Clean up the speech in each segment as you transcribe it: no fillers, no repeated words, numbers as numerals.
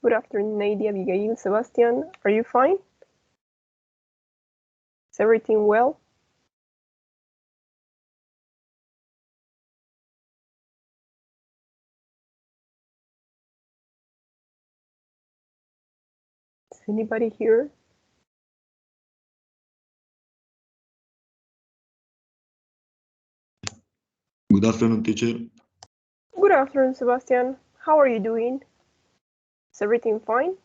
Good afternoon, Nady, Abigail, Sebastian. Are you fine? Is everything well? Is anybody here? Good afternoon, teacher. Good afternoon, Sebastian. How are you doing? Is everything fine?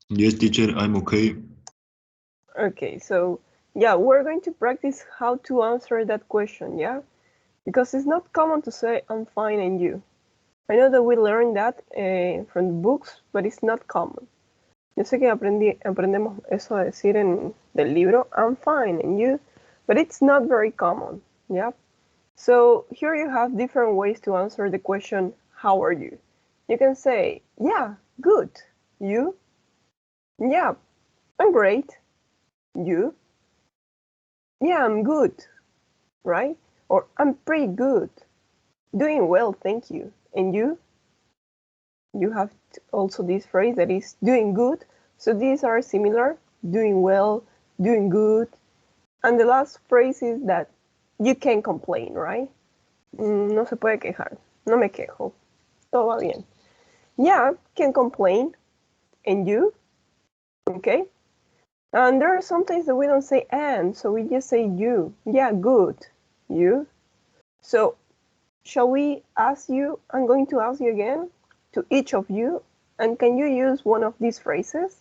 Yes, teacher, I'm okay. Okay, so yeah, we're going to practice how to answer that question, yeah? Because it's not common to say I'm fine and you. I know that we learned that from the books, but it's not common. Yo sé que aprendemos eso a decir del libro, I'm fine and you, but it's not very common, yeah? So here you have different ways to answer the question, how are you? You can say, yeah, good. You? Yeah, I'm great. You? Yeah, I'm good, right? Or I'm pretty good. Doing well, thank you. And you? You have also this phrase that is doing good. So these are similar, doing well, doing good. And the last phrase is that you can't complain, right? No se puede quejar. No me quejo. Todo va bien. Yeah, can't complain. And you? Okay? And there are some things that we don't say and, so we just say you. Yeah, good. You? So, shall we ask you? I'm going to ask you again, to each of you, and can you use one of these phrases?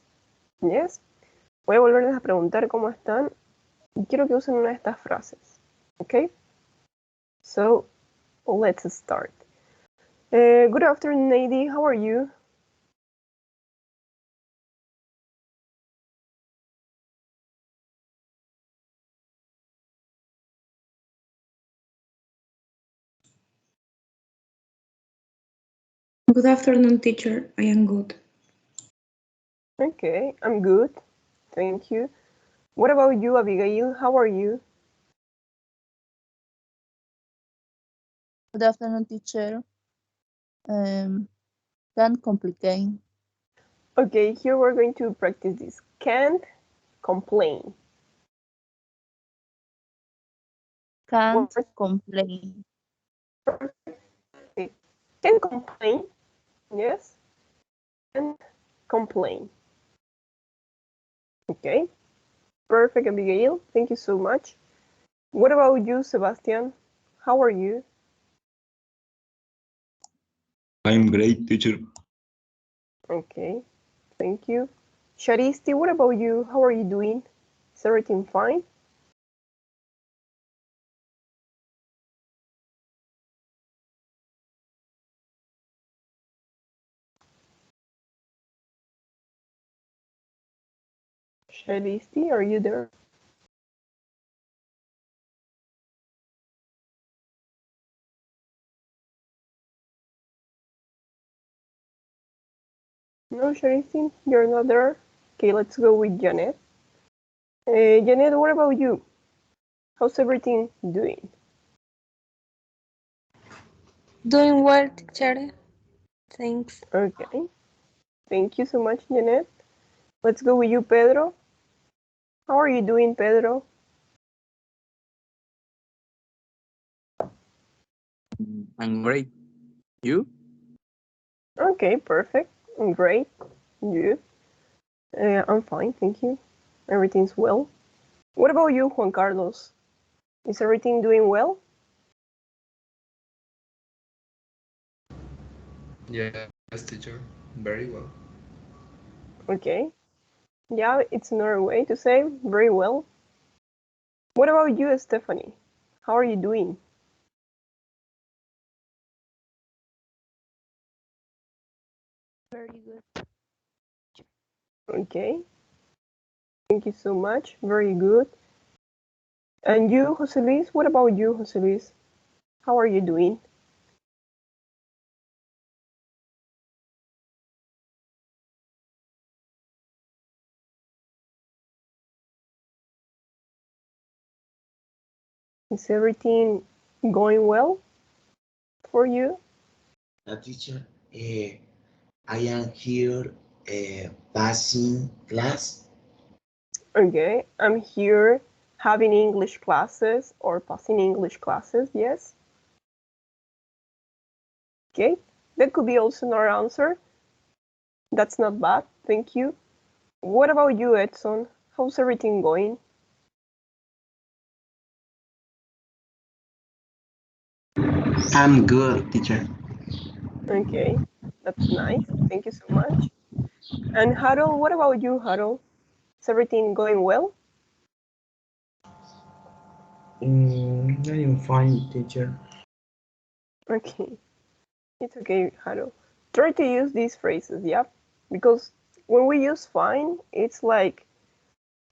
Yes? Voy a volverles a preguntar cómo están y quiero que usen una de estas frases. Okay? So, let's start. Good afternoon, Nady. How are you? Good afternoon, teacher. I am good. Okay, I'm good. Thank you. What about you, Abigail? How are you? Good afternoon, teacher. Can't complain. Okay, here we're going to practice this. Can't complain. Can't complain. Can't complain. Yes. Can't complain. Okay. Perfect, Abigail. Thank you so much. What about you, Sebastian? How are you? I'm great, teacher. Okay. Thank you. Sharisti, what about you? How are you doing? Is everything fine? Sharisti, are you there? No, Sharisti, you're not there. Okay, let's go with Janet. Janet, what about you? How's everything doing? Doing well, teacher. Thanks. Okay. Thank you so much, Janet. Let's go with you, Pedro. How are you doing, Pedro? I'm great. You? Okay, perfect. I'm great. You? I'm fine, thank you. Everything's well. What about you, Juan Carlos? Is everything doing well? Yes, teacher. Very well. Okay. Yeah, it's another way to say very well. What about you, Stephanie? How are you doing? Very good. Okay. Thank you so much. Very good. And you, Jose Luis? What about you, Jose Luis? How are you doing? Is everything going well for you? Teacher, I am here passing class. Okay, I'm here having English classes or passing English classes, yes. Okay, that could be also another answer. That's not bad, thank you. What about you, Edson? How's everything going? I'm good, teacher. Okay, that's nice. Thank you so much. And Harold, what about you, Harold? Is everything going well? I am fine, teacher. Okay, it's okay, Harold. Try to use these phrases, yeah? Because when we use fine, it's like,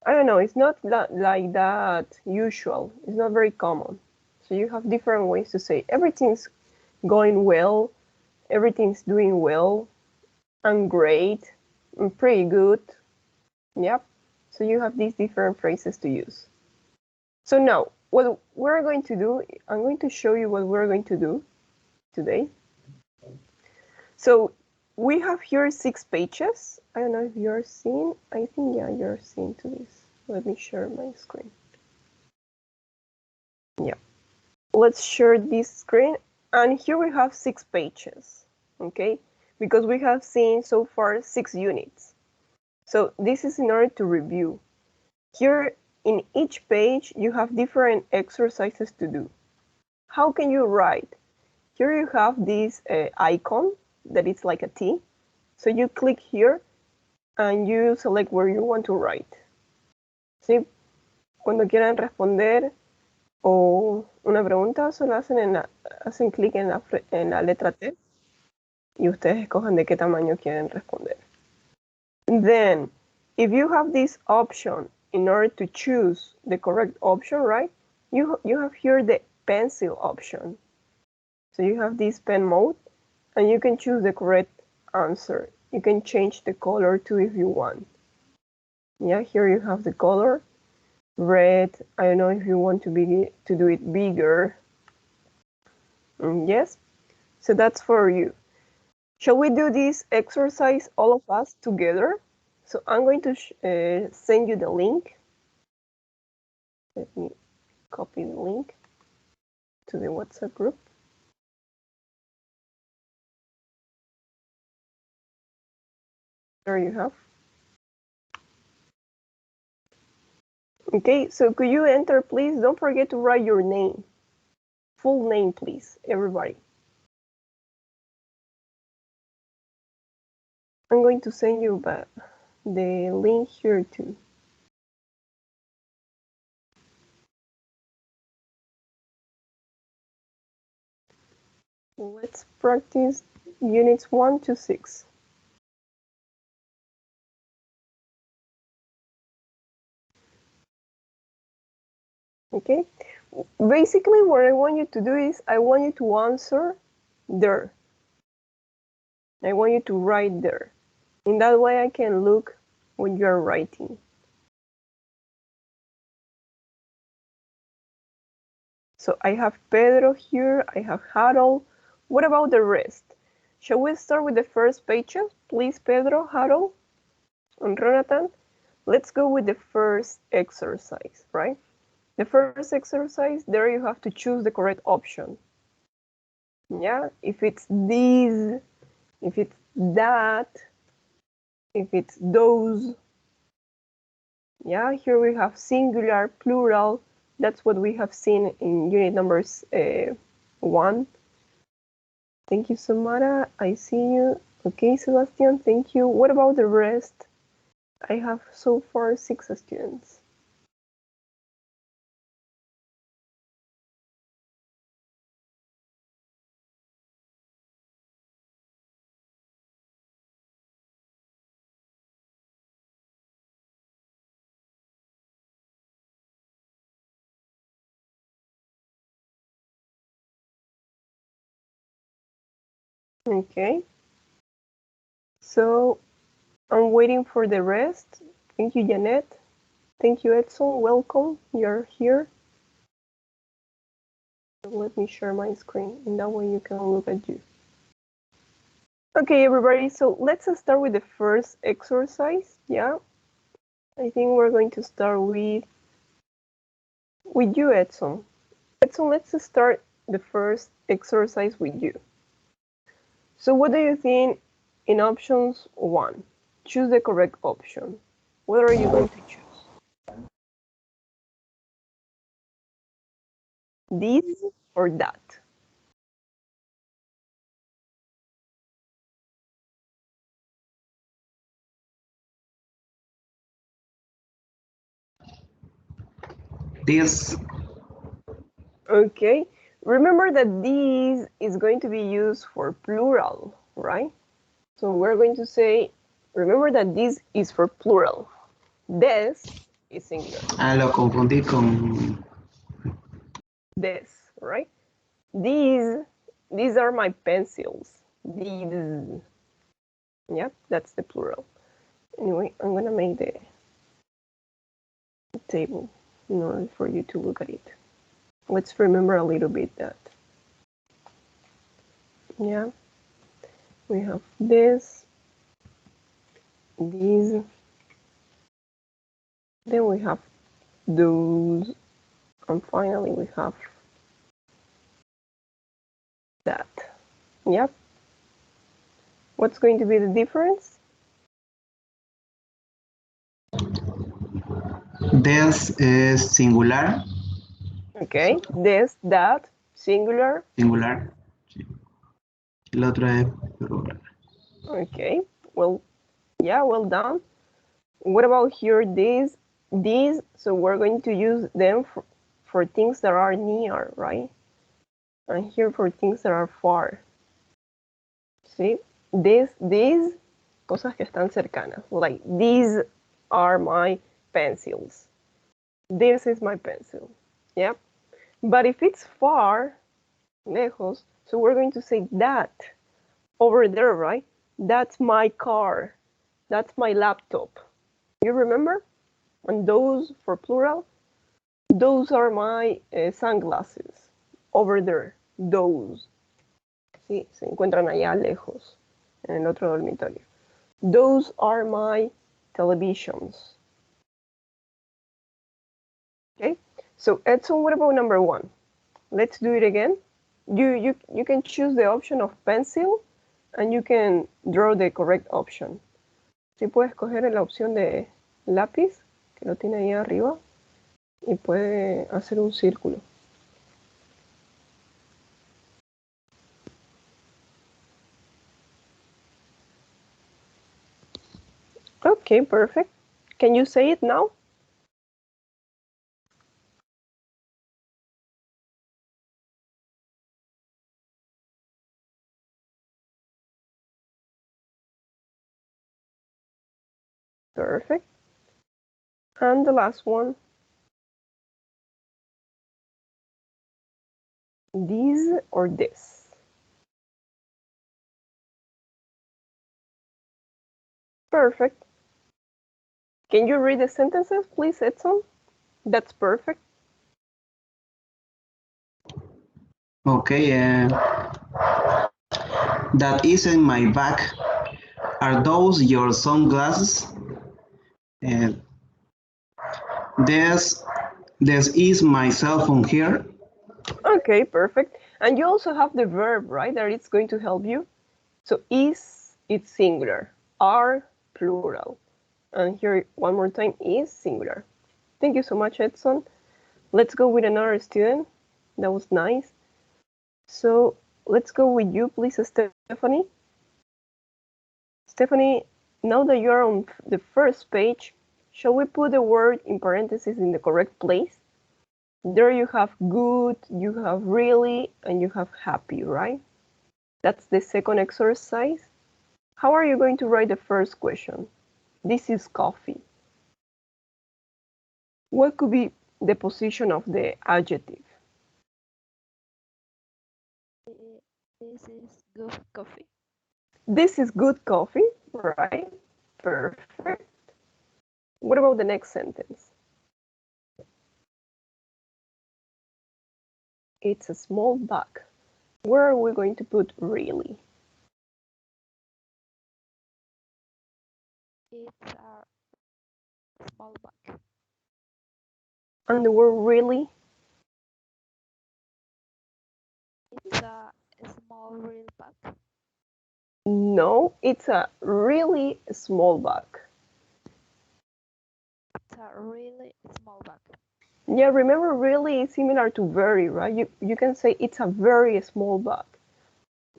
I don't know, it's not like that usual. It's not very common. So you have different ways to say everything's going well, everything's doing well, I'm great, I'm pretty good. Yep. So you have these different phrases to use. So now, what we're going to do, I'm going to show you what we're going to do today. So we have here 6 pages. I don't know if you're seeing. I think, yeah, you're seeing to this. Let me share my screen. Yeah. Let's share this screen. And here we have 6 pages, okay? Because we have seen so far 6 units. So this is in order to review. Here in each page, you have different exercises to do. How can you write? Here you have this icon that is like a T. So you click here and you select where you want to write. ¿Sí? Cuando quieran responder o una pregunta, solo hacen clic en la letra T y ustedes escogen de qué tamaño quieren responder. Then, if you have this option in order to choose the correct option, right? You have here the pencil option. So you have this pen mode and you can choose the correct answer. You can change the color too if you want. Yeah, here you have the color. Red, I don't know if you want to do it bigger. Yes, so that's for you. Shall we do this exercise all of us together? So I'm going to send you the link. Let me copy the link to the WhatsApp group. There you have. Okay, so could you enter, please? Don't forget to write your name. Full name, please, everybody. I'm going to send you the link here too. Let's practice units 1 to 6. Okay, basically what I want you to do is I want you to answer there. I want you to write there. In that way I can look when you're writing. So I have Pedro here, I have Harold. What about the rest? Shall we start with the first pages? Please, Pedro, Harold, and Jonathan. Let's go with the first exercise, right? The first exercise, there you have to choose the correct option. Yeah, if it's these, if it's that, if it's those. Yeah, here we have singular, plural. That's what we have seen in unit numbers 1. Thank you, Samara. I see you. Okay, Sebastian, thank you. What about the rest? I have so far 6 students. Okay. So I'm waiting for the rest. Thank you, Janet. Thank you, Edson. Welcome. You're here. Let me share my screen. In that way you can look at you. Okay, everybody, so let's start with the first exercise, yeah? I think we're going to start with you, Edson. Edson, let's start the first exercise with you. So what do you think in options 1? Choose the correct option. What are you going to choose? This or that? This. Okay, remember that this is going to be used for plural, right? So we're going to say, remember that this is for plural. This is singular. Ah, lo confundí con. This, right? These are my pencils. These. Yep, that's the plural. Anyway, I'm gonna make the table in order for you to look at it. Let's remember a little bit that. Yeah, we have this, these, then we have those, and finally we have that. Yep. What's going to be the difference? This is singular. Okay, this, that, singular. Singular. Sí. El otro es plural. Okay, well, yeah, well done. What about here, these? These, so we're going to use them for things that are near, right? And here for things that are far. See? These, cosas que están cercanas. Like, these are my pencils. This is my pencil. Yeah? But if it's far, lejos, so we're going to say that over there, right? That's my car. That's my laptop. You remember? And those for plural, those are my sunglasses. Over there, those. Sí, se encuentran allá lejos, en el otro dormitorio. Those are my televisions. Okay, so Edson, what about number 1? Let's do it again. You can choose the option of pencil and you can draw the correct option. Si puedes coger la opción de lápiz, que lo tiene ahí arriba, y puede hacer un círculo. Okay, perfect. Can you say it now? Perfect. And the last one. These or this? Perfect. Can you read the sentences, please, Edson? That's perfect. Okay. That is in my bag. Are those your sunglasses? This is my cell phone here. Okay, perfect. And you also have the verb, right, that it's going to help you. So is, it's singular. Are, plural. And here, one more time, is singular. Thank you so much, Edson. Let's go with another student. That was nice. So let's go with you, please, Stephanie. Stephanie, now that you're on the first page, shall we put the word in parentheses in the correct place? There you have good, you have really, and you have happy, right? That's the second exercise. How are you going to write the first question? This is coffee. What could be the position of the adjective? This is good coffee. This is good coffee, right? Perfect. What about the next sentence? It's a small bag. Where are we going to put really? It's a small bag. And the word really? It's a small real bag. No, it's a really small bag. It's a really small bag. Yeah, remember really is similar to very, right? You can say it's a very small bag.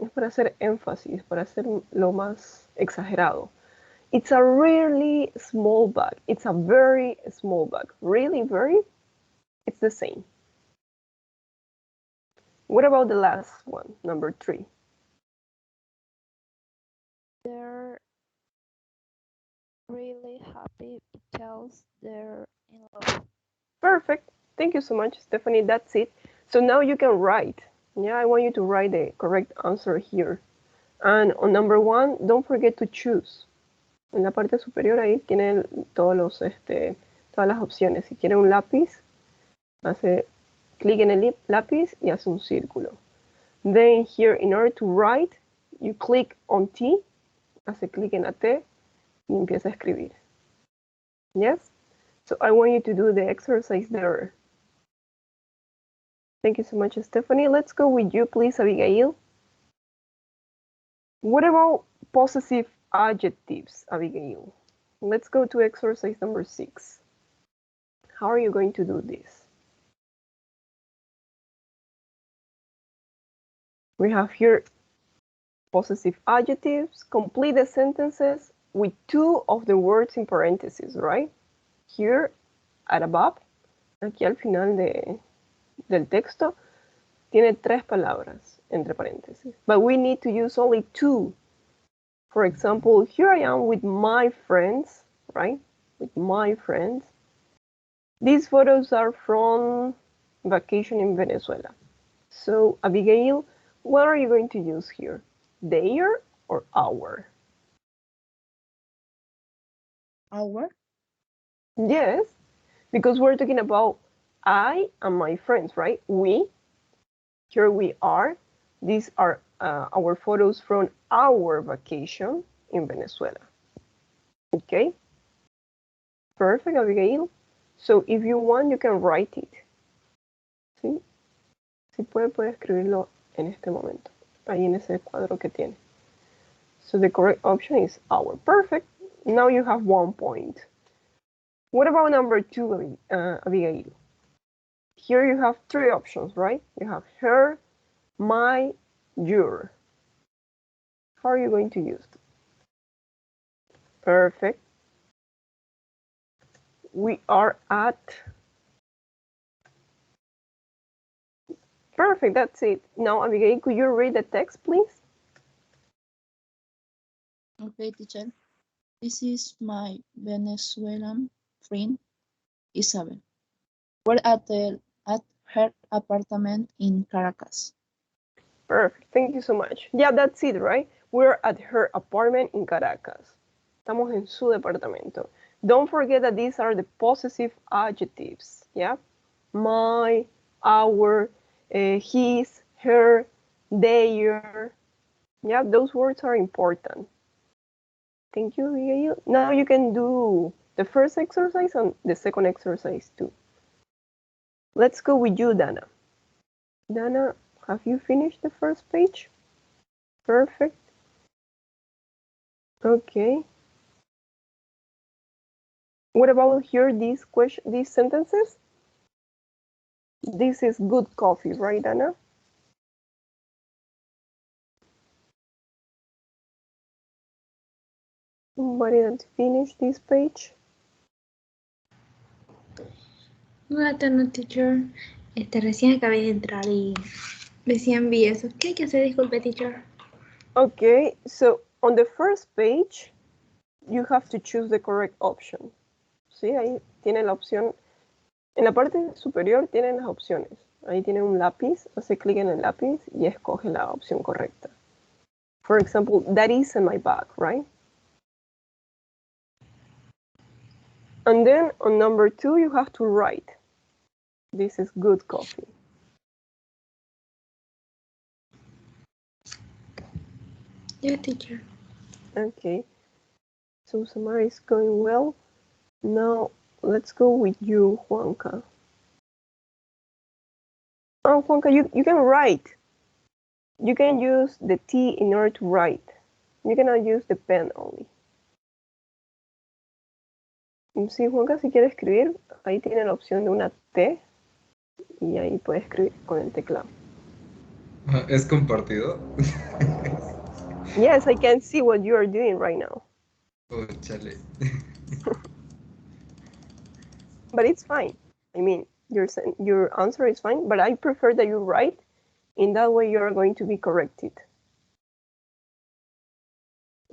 Es para hacer énfasis, para hacer lo más exagerado. It's a really small bag. It's a very small bag. Really, very? It's the same. What about the last one, number 3? They're really happy because they're in love. Perfect. Thank you so much, Stephanie. That's it. So now you can write. Yeah, I want you to write the correct answer here. And on number 1, don't forget to choose. En la parte superior ahí tienen todas las opciones. Si quiere un lápiz, hace clic en el lápiz y hace un círculo. Then here, in order to write, you click on T, hace clic en la T y empieza a escribir. Yes? So I want you to do the exercise there. Thank you so much, Stephanie. Let's go with you, please, Abigail. What about possessive adjectives, Abigail? Let's go to exercise number 6. How are you going to do this? We have here possessive adjectives. Complete the sentences with 2 of the words in parentheses, right? Here at above, aquí al final del texto, tiene 3 palabras entre paréntesis. But we need to use only 2. For example, here I am with my friends, right? With my friends. These photos are from vacation in Venezuela. So, Abigail, what are you going to use here? Their or our? Our? Yes, because we're talking about I and my friends, right? We. Here we are. These are our photos from our vacation in Venezuela. Okay? Perfect, Abigail. So if you want, you can write it. ¿Sí? Si puede escribirlo en este momento. Ahí en ese cuadro que tiene. So the correct option is our. Perfect. Now you have 1 point. What about number 2, Abigail? Here you have 3 options, right? You have her, my, your. How are you going to use it? Perfect. We are at. Perfect, that's it. Now, Abigail, could you read the text, please? Okay, teacher. This is my Venezuelan friend, Isabel. We're at her apartment in Caracas. Perfect, thank you so much. Yeah, that's it, right? We're at her apartment in Caracas. Estamos en su departamento. Don't forget that these are the possessive adjectives, yeah? My, our, his, her, their. Yeah, those words are important. Thank you, Abigail. Now you can do the first exercise and the second exercise too. Let's go with you, Dana. Dana, have you finished the first page? Perfect. Okay. What about here, these sentences? This is good coffee, right, Dana? Somebody that finished this page? Good afternoon, teacher. Recién acabé de entrar y recién vi eso. ¿Qué hay que hacer? Disculpe, teacher. Okay, so on the first page, you have to choose the correct option. Sí, ahí tiene la opción. En la parte superior tienen las opciones. Ahí tiene un lápiz, hace clic en el lápiz y escoge la opción correcta. For example, that is in my bag, right? And then on number 2, you have to write. This is good coffee. Yeah, teacher. Okay. So Samara is going well. Now let's go with you, Juanca. Oh, Juanca, you can write. You can use the T in order to write. You cannot use the pen only. Sí, Juanca, si quiere escribir, ahí tiene la opción de una T y ahí puede escribir con el teclado. ¿Es compartido? Yes, I can see what you are doing right now. Oh, chale. But it's fine. I mean, your answer is fine, but I prefer that you write. In that way, you are going to be corrected.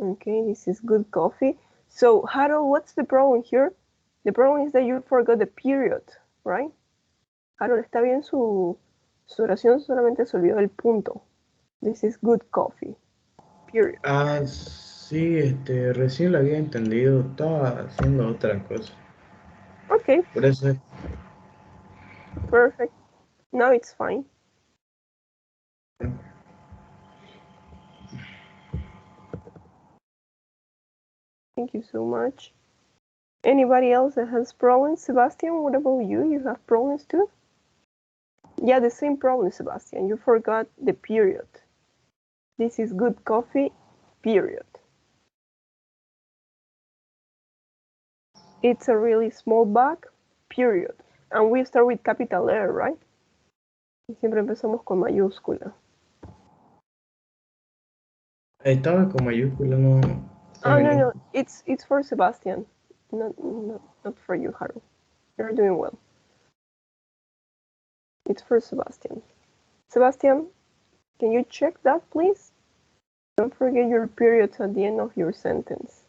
Okay, this is good coffee. So, Harold, what's the problem here? The problem is that you forgot the period, right? Harold, está bien su oración, solamente se olvidó el punto. This is good coffee. Period. Ah, sí, recién lo había entendido, estaba haciendo otra cosa. Okay. Por eso es. Perfect. Now it's fine. Thank you so much. Anybody else that has problems? Sebastian, what about you? You have problems too? Yeah, the same problem, Sebastian. You forgot the period. This is good coffee, period. It's a really small bag, period. And we start with capital letter, right? Siempre empezamos con mayúscula. Estaba con mayúscula, no. Oh, no. It's for Sebastian. Not for you, Harold. You're doing well. It's for Sebastian. Sebastian, can you check that, please? Don't forget your periods at the end of your sentence.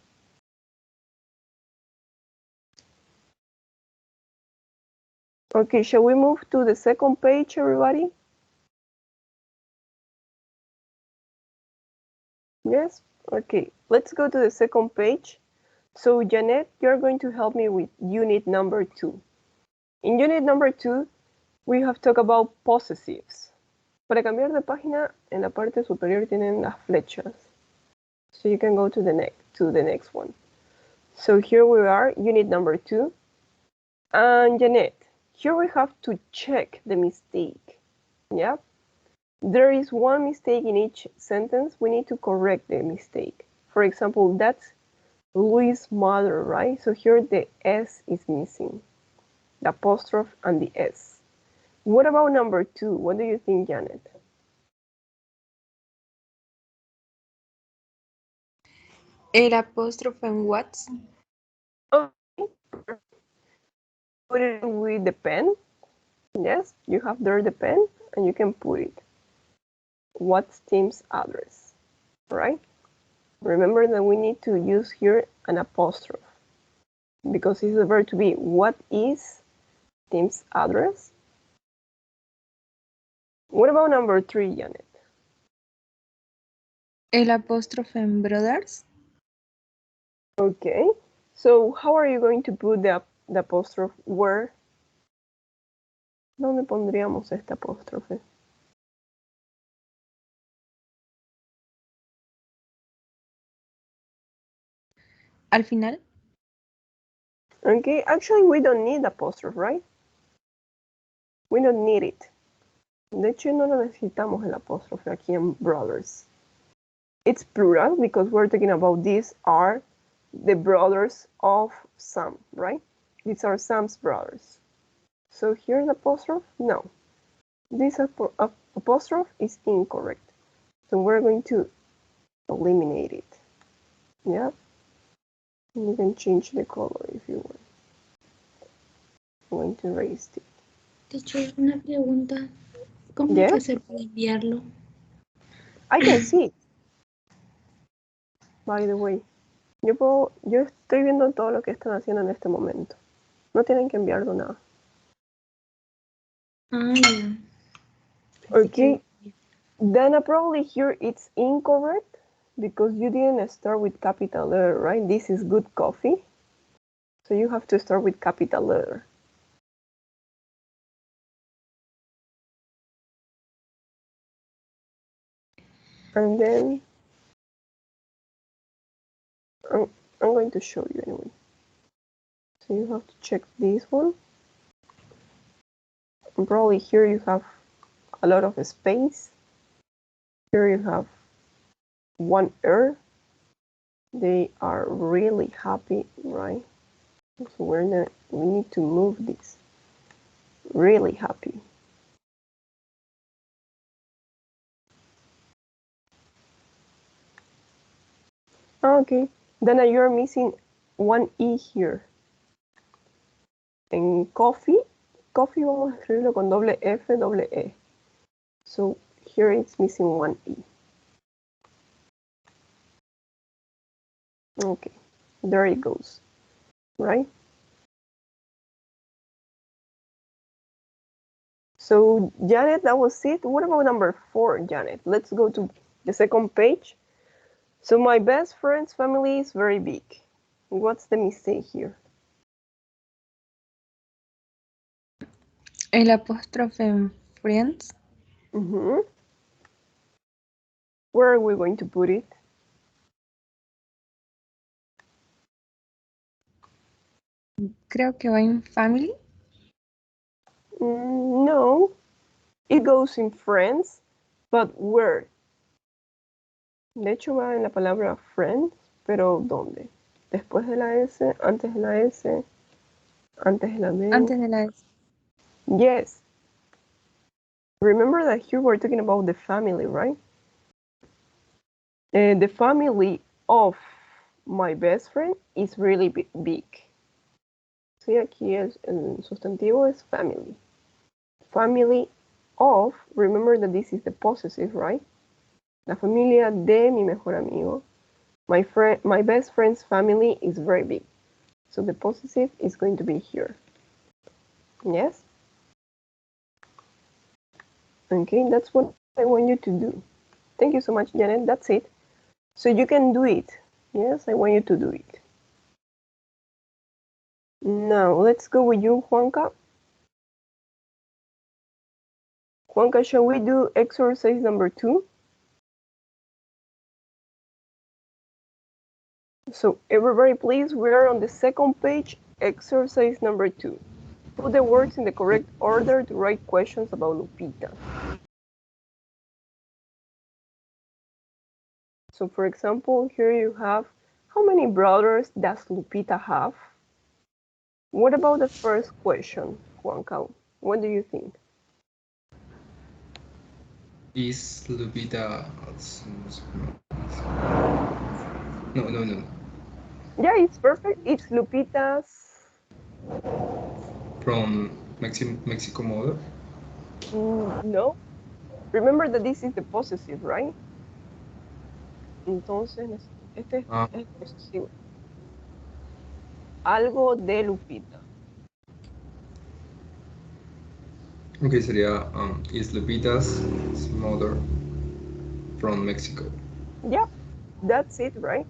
Okay, shall we move to the second page, everybody? Yes? Okay, let's go to the second page. So, Janet, you're going to help me with unit number 2. In unit number 2, we have talked about possessives. Para cambiar de página, en la parte superior tienen las flechas. So you can go to the next one. So here we are, unit number 2. And Janet, here we have to check the mistake. Yeah? There is one mistake in each sentence. We need to correct the mistake. For example, that's Louis' mother, right? So here the S is missing, the apostrophe and the S. What about number 2? What do you think, Janet? El apóstrofe en what? Okay. Put it with the pen. Yes, you have there the pen and you can put it. What's Tim's address, right? Remember that we need to use here an apostrophe because it's the verb to be. What is Tim's address? What about number 3, Janet? El apóstrofe en brothers. Okay, so how are you going to put the apostrophe where? ¿Dónde pondríamos este apóstrofe? Al final. Okay, actually we don't need apostrophe, right? We don't need it. De hecho, no lo necesitamos el apóstrofe aquí en brothers. It's plural because we're talking about these are the brothers of Sam, right? These are Sam's brothers. So here the apostrophe, no. This apostrophe is incorrect. So we're going to eliminate it. Yeah. You can change the color if you want. I'm going to erase it. Teacher, una pregunta. ¿Cómo Yeah? hay que hacer para enviarlo? I can see it. By the way, yo estoy viendo todo lo que están haciendo en este momento. No tienen que enviarlo nada. Ah, ya. Okay. Then probably here it's incorrect because you didn't start with capital letter, right? This is good coffee. So you have to start with capital letter. And then I'm going to show you anyway. So you have to check this one. And probably here you have a lot of space. Here you have one R. They are really happy, right? So we need to move this. Really happy. Okay, then you're missing one E here. En coffee vamos a escribirlo con doble F, doble E. So here it's missing one E. Okay, there it goes, right? So Janet, that was it. What about number 4, Janet? Let's go to the second page. So my best friend's family is very big. What's the mistake here? El apóstrofe en friends. Where are we going to put it? Creo que va en family. No, it goes in friends, but where? De hecho va en la palabra friends, pero ¿dónde? Después de la S, antes de la S, antes de la D. Antes de la S. Yes. Remember that here we're talking about the family, right? The family of my best friend is really big. Sí, aquí el sustantivo es family. Family of, remember that this is the possessive, right? La familia de mi mejor amigo. My best friend's family is very big. So the possessive is going to be here. Yes? Okay, that's what I want you to do. Thank you so much, Janet. That's it. So you can do it. Yes, I want you to do it. Now, let's go with you, Juanca. Juanca, shall we do exercise number 2? So everybody, please, we are on the second page, exercise number 2. Put the words in the correct order to write questions about Lupita. So for example, here you have, how many brothers does Lupita have? What about the first question, Juanca? What do you think? Is Lupita... No. Yeah, it's perfect. It's Lupita's... From Mexico model? No. Remember that this is the possessive, right? Entonces, este es el posesivo. Algo de Lupita. Ok, sería is Lupita's mother from Mexico? Yeah, that's it, right?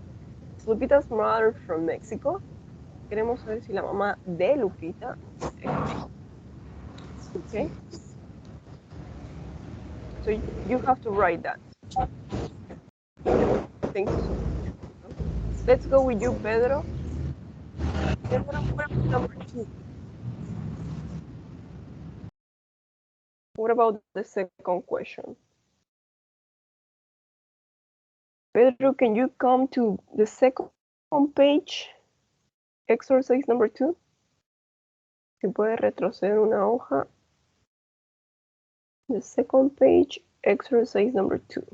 Is Lupita's mother from Mexico? Queremos saber si la mamá de Lupita es mexicana. Okay. So you have to write that. Thank you so much. Let's go with you, Pedro. Pedro, what about number 2? What about the second question? Pedro, can you come to the second page, exercise number 2? Si puede retroceder una hoja. The second page, exercise number 2.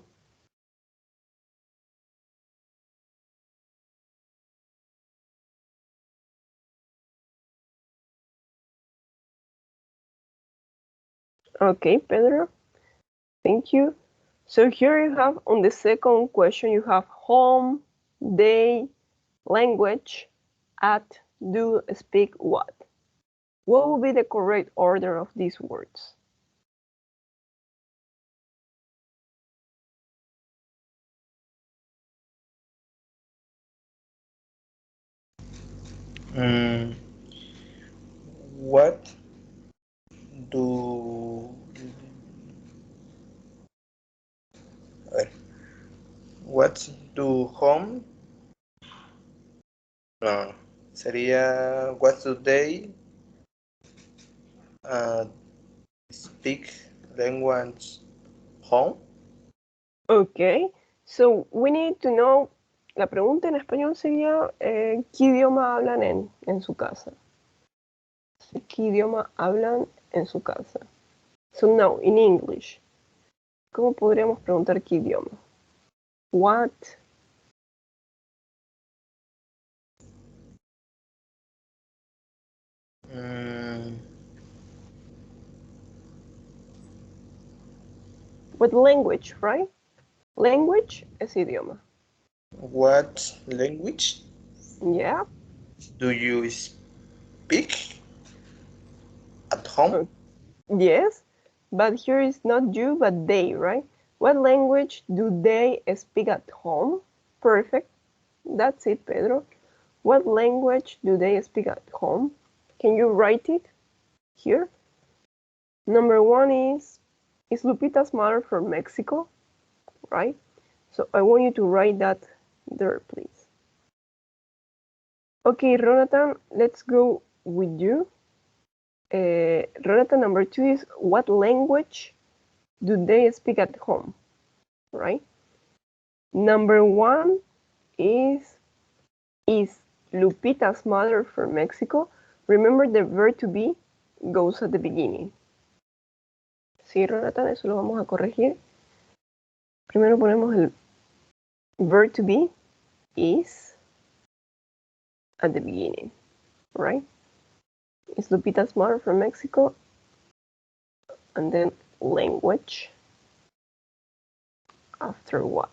Okay, Pedro, thank you. So here you have, on the second question, you have home, day, language, at, do, speak, what. What will be the correct order of these words? What do what do home No. Sería what do they speak language home? Okay, so we need to know, la pregunta en español sería, ¿qué idioma hablan en su casa? ¿Qué idioma hablan en su casa? So now, in English, ¿cómo podríamos preguntar qué idioma? What? What language, right? Language es idioma. What language Yeah. do you speak at home? Yes, but here is not you, but they, right? What language do they speak at home? Perfect. That's it, Pedro. What language do they speak at home? Can you write it here? Number one is Lupita's mother from Mexico, right? So I want you to write that there, please. Okay, Ronatan, let's go with you. Ronatan, number two is what language do they speak at home, right? Number one is Lupita's mother from Mexico. Remember the verb to be goes at the beginning. Sí, Ronatan, eso lo vamos a corregir. Primero ponemos el verb to be is at the beginning, right? Is Lupita's mother from Mexico? And then language after what?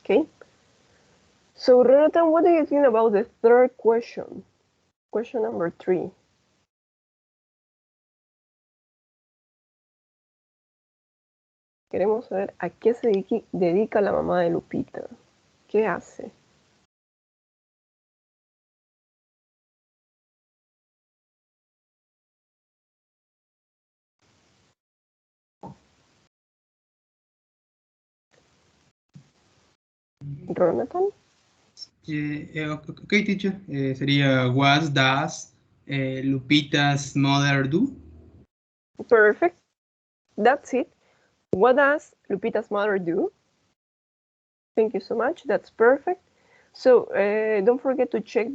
Okay. So, Renata, what do you think about the third question? Question number 3. Queremos saber a qué se dedica la mamá de Lupita. ¿Qué hace? Jonathan? Okay, teacher. Sería what does Lupita's mother do? Perfect. That's it. What does Lupita's mother do? Thank you so much. That's perfect. So don't forget to check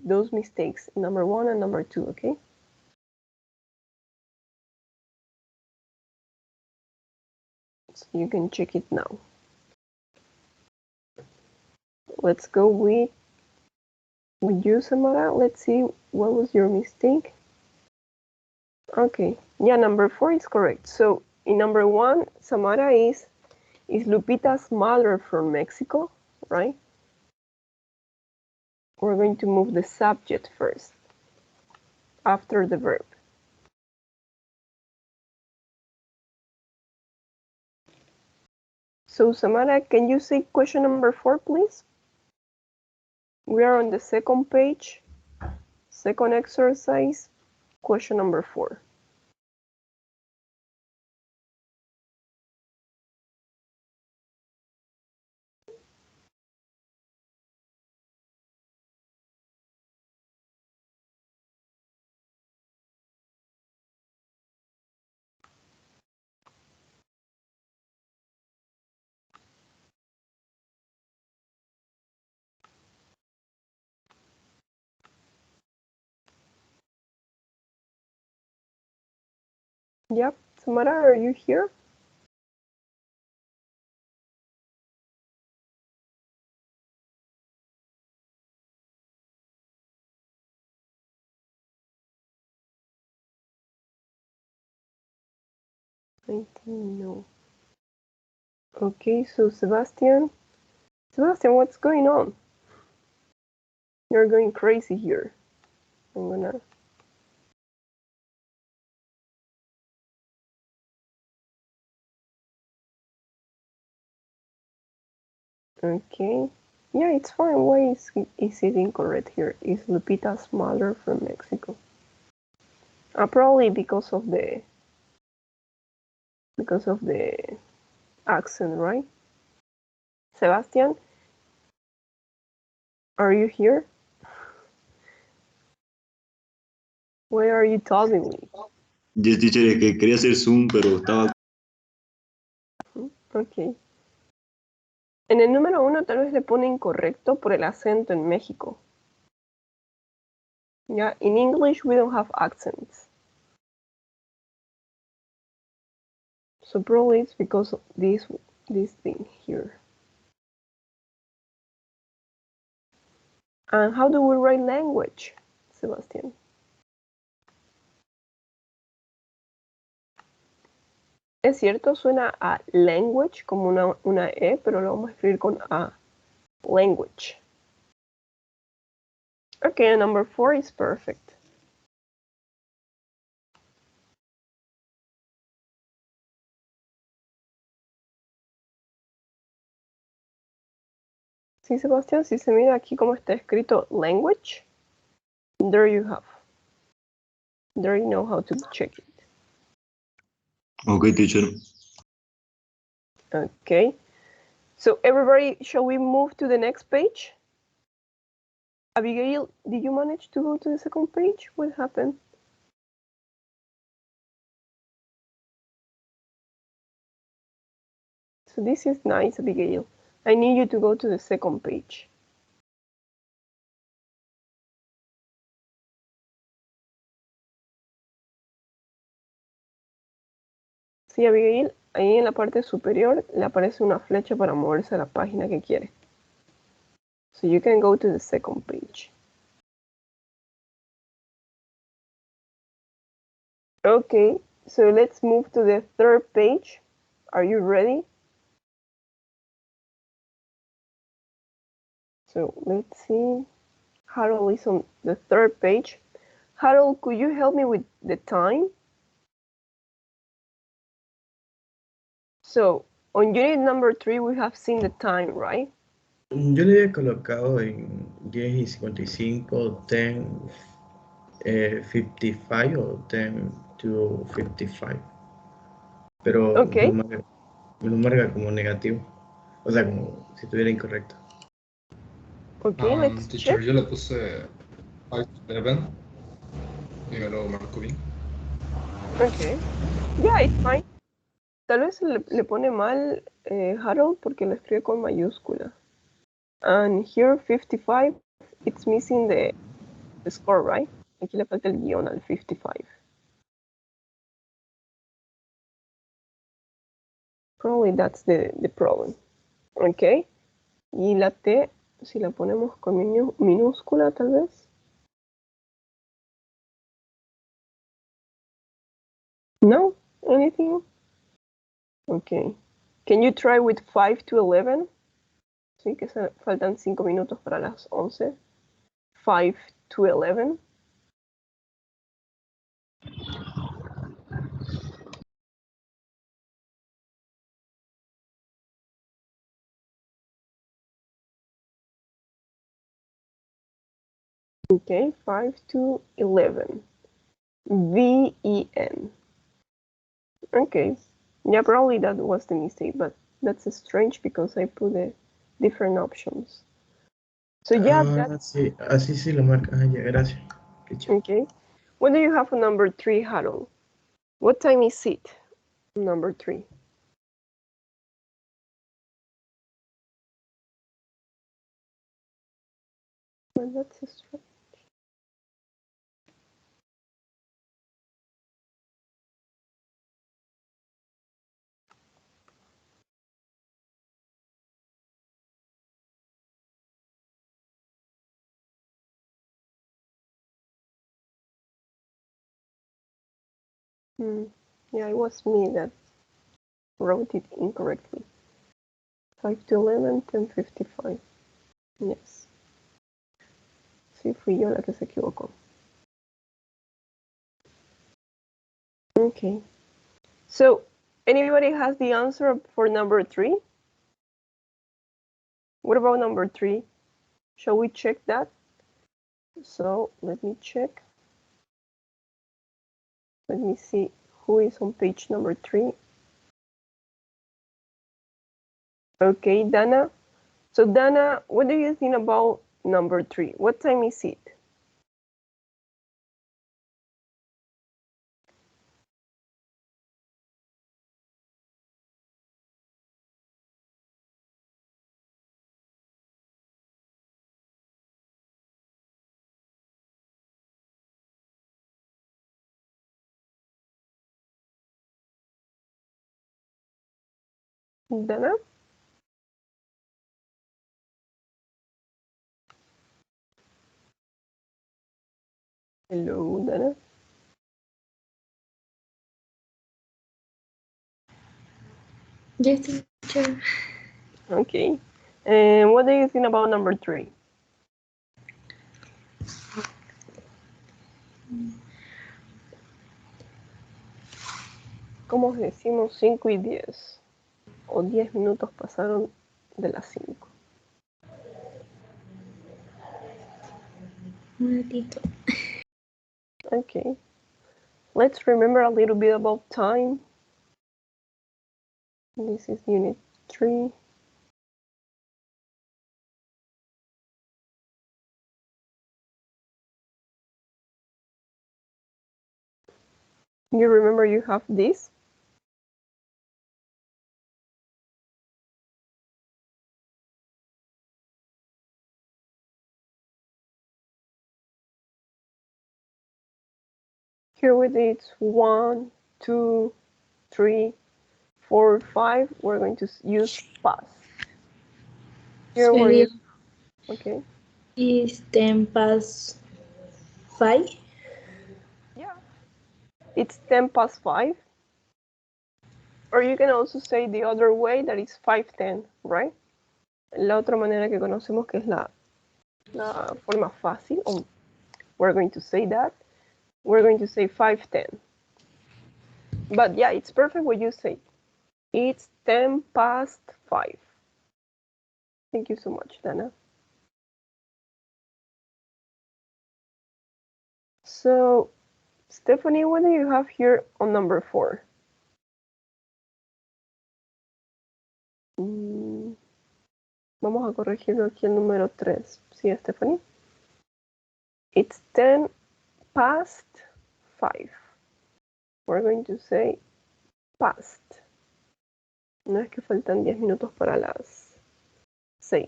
those mistakes, number 1 and number 2, okay? So you can check it now. Let's go with you, Samara. Let's see what was your mistake. Okay, yeah, number 4 is correct. So in number 1, Samara is Lupita's mother from Mexico, right? We're going to move the subject first, after the verb. So Samara, can you say question number 4, please? We are on the second page, second exercise, question number 4. Yep, Samara, are you here? I think no. Okay, so Sebastian, what's going on? You're going crazy here. I'm gonna... Okay. Yeah, it's fine. Why is it incorrect here? Is Lupita's mother from Mexico? Probably because of the accent, right? Sebastian, Are you here? Why are you telling me? Yes, teacher, es que quería hacer Zoom, pero estaba... Ok. En el número 1 tal vez le pone incorrecto por el acento en México. Yeah, in English we don't have accents. So probably it's because of this thing here. And how do we write language, Sebastián? Es cierto, suena a language como una E, pero lo vamos a escribir con A. Language. Okay, number 4 is perfect. Sí, Sebastián, si se mira aquí cómo está escrito language, there you have. There you know how to check it. Okay, teacher. Okay. So everybody, shall we move to the next page? Abigail, did you manage to go to the second page? What happened? So this is nice, Abigail. I need you to go to the second page. Sí, Abigail, ahí en la parte superior le aparece una flecha para moverse a la página que quiere. So you can go to the second page. Okay, so let's move to the third page. Are you ready? So let's see. Harold is on the third page. Harold, could you help me with the time? So on unit number 3, we have seen the time, right? Yo le había colocado en 10 y 55, 10, 55 o 10 to 55. Pero Okay. me lo marca como negativo. O sea, como si estuviera incorrecto. Okay, let's Teacher, check. yo le puse 5 to 11 y me lo marco bien. Okay. Yeah, it's fine. Tal vez le pone mal Harold porque lo escribe con mayúscula. And here 55, it's missing the score, right? Aquí le falta el guión al 55. Probably that's the problem. Okay. Y la T, si la ponemos con minúscula, tal vez. No? Anything? Okay. Can you try with 5 to 11? Sí, que faltan 5 minutos para las 11. 5 to 11. Okay, 5 to 11. V-E-N. Okay. Yeah, probably that was the mistake, but that's strange because I put the different options. So yeah, Sí, así sí lo marca. Ya, gracias. Okay. What do you have for number 3, Harold? What time is it? Number 3. Well, that's strange. Yeah, it was me that wrote it incorrectly. 5 to 11, 10:55. Yes. Sí, fui yo la que se equivocó. Okay. So, anybody has the answer for number 3? What about number 3? Shall we check that? So, let me check. Let me see who is on page number 3. Okay, Dana. So, Dana, what do you think about number 3. What time is it? Dana? Hello, Dana? Yes, teacher. Okay. And what do you think about number 3? ¿Cómo decimos 5 y 10? O 10 minutos pasaron de las 5. Un ratito. Okay. Let's remember a little bit about time. This is unit 3. You remember you have this? Here with it's 1, 2, 3, 4, 5. We're going to use past. Here where you... Okay. Is 10 past 5? Yeah. It's 10 past 5. Or you can also say the other way, that is 5:10, right? La otra manera que conocemos que es la forma fácil. We're going to say that. We're going to say 5:10. But yeah, it's perfect what you say. It's 10 past 5. Thank you so much, Dana. So, Stephanie, what do you have here on number 4? Vamos a corregirlo aquí el número 3. ¿Sí, Stephanie? It's 10 past 5. We're going to say past. No es que faltan 10 minutos para las 6.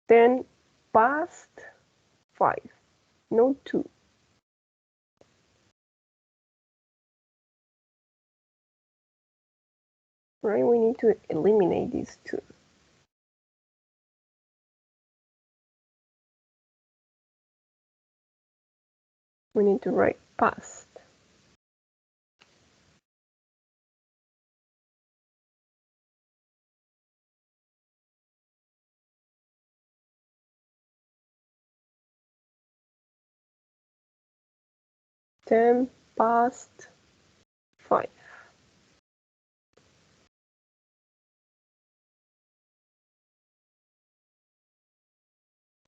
10 past 5. No 2. Right? We need to eliminate these 2. We need to write past. Ten past 5.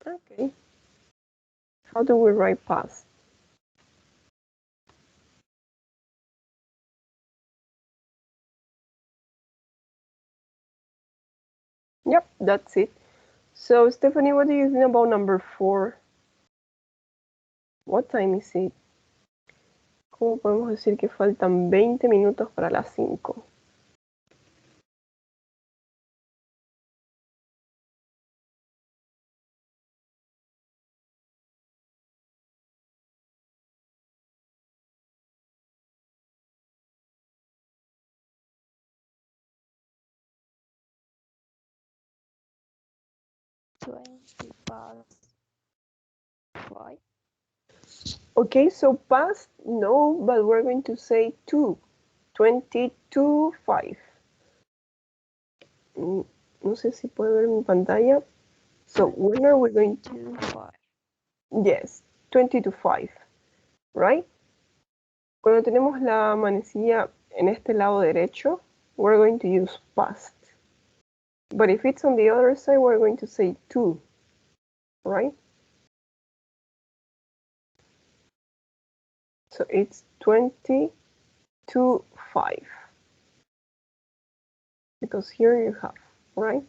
Okay. How do we write past? Yep, that's it. So, Stephanie, what do you think about number 4? What time is it? ¿Cómo podemos decir que faltan 20 minutos para las 5? Okay, so past, no, but we're going to say 2. 22:05. No sé si puede ver mi pantalla. So, when are we going to... Yes, 20:05, right? Cuando tenemos la manecilla en este lado derecho, we're going to use past. But if it's on the other side, we're going to say 2, right? So it's 20:05. Because here you have, right?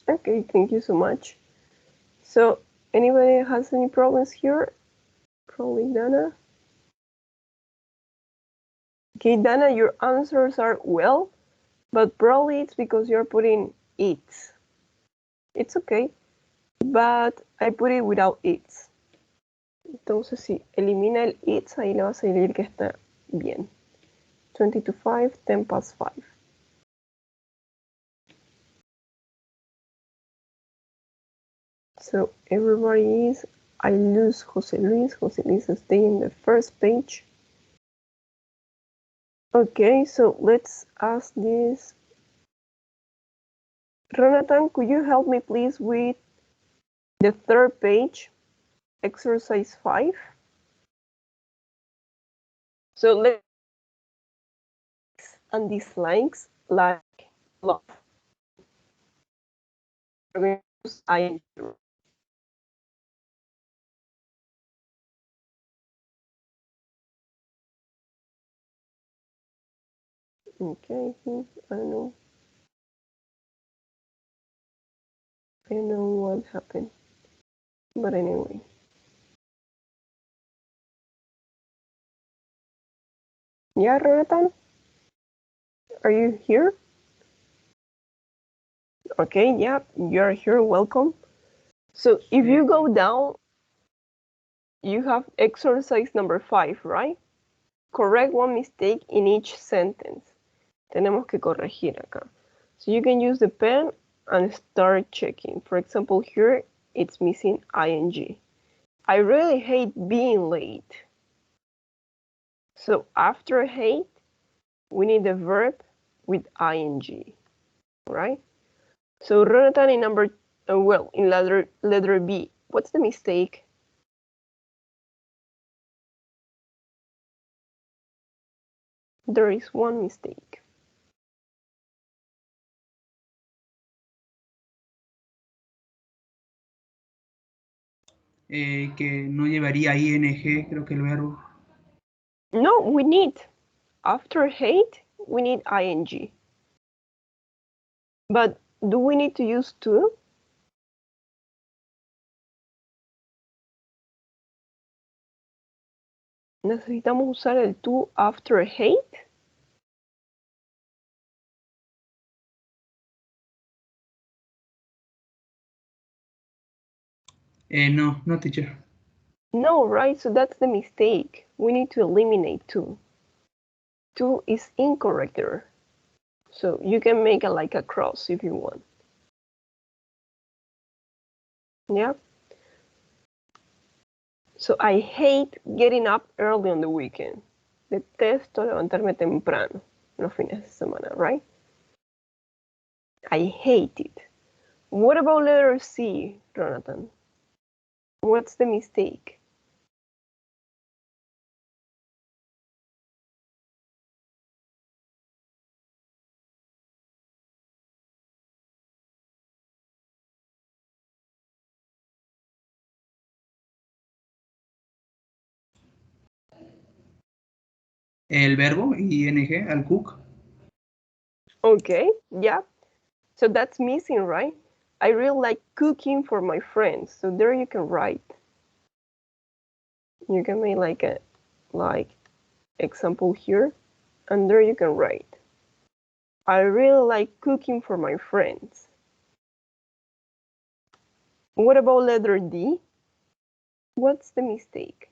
Okay, thank you so much. So, anybody has any problems here? Probably Dana. Okay, Dana, your answers are well, but probably it's because you're putting it's. It's okay, but I put it without it's. Entonces, si elimina el it's, ahí le va a salir que está bien. 20 to 5, 10 past 5. So everybody is, I lose Jose Luis. Jose Luis is staying in the first page. Okay, so let's ask this. Jonathan, could you help me please with the third page, exercise 5? So let's and dislikes like love. We're going to use ing. Okay, I don't know. I don't know what happened. But anyway. Yeah, Jonathan? Are you here? Okay, yeah, you're here, welcome. So if you go down, you have exercise number 5, right? Correct one mistake in each sentence. Tenemos que corregir acá. So you can use the pen and start checking. For example, here it's missing ing. I really hate being late. So after hate, we need the verb with ing, right? So Jonathan in number, in letter B, what's the mistake? There is one mistake. Que no llevaría ing, creo que el verbo. No, we need, after hate, we need ing. But do we need to use to? ¿Necesitamos usar el to after hate? No, no, teacher. No, right? So that's the mistake. We need to eliminate to. To is incorrect there. So you can make it like a cross if you want. Yeah? So I hate getting up early on the weekend. Detesto levantarme temprano los fines de semana, right? I hate it. What about letter C, Jonathan? What's the mistake? El verbo, ing, al cook. Okay, yeah. So that's missing, right? I really like cooking for my friends. So there you can write. You can make like a example here, and there you can write. I really like cooking for my friends. What about letter D? What's the mistake?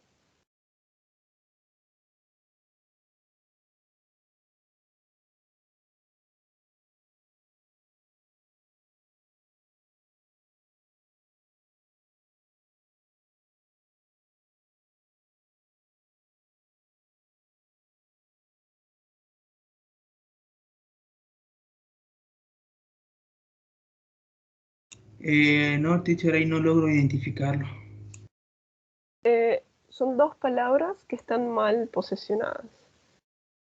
No, teacher, ahí no logro identificarlo. Son dos palabras que están mal posesionadas.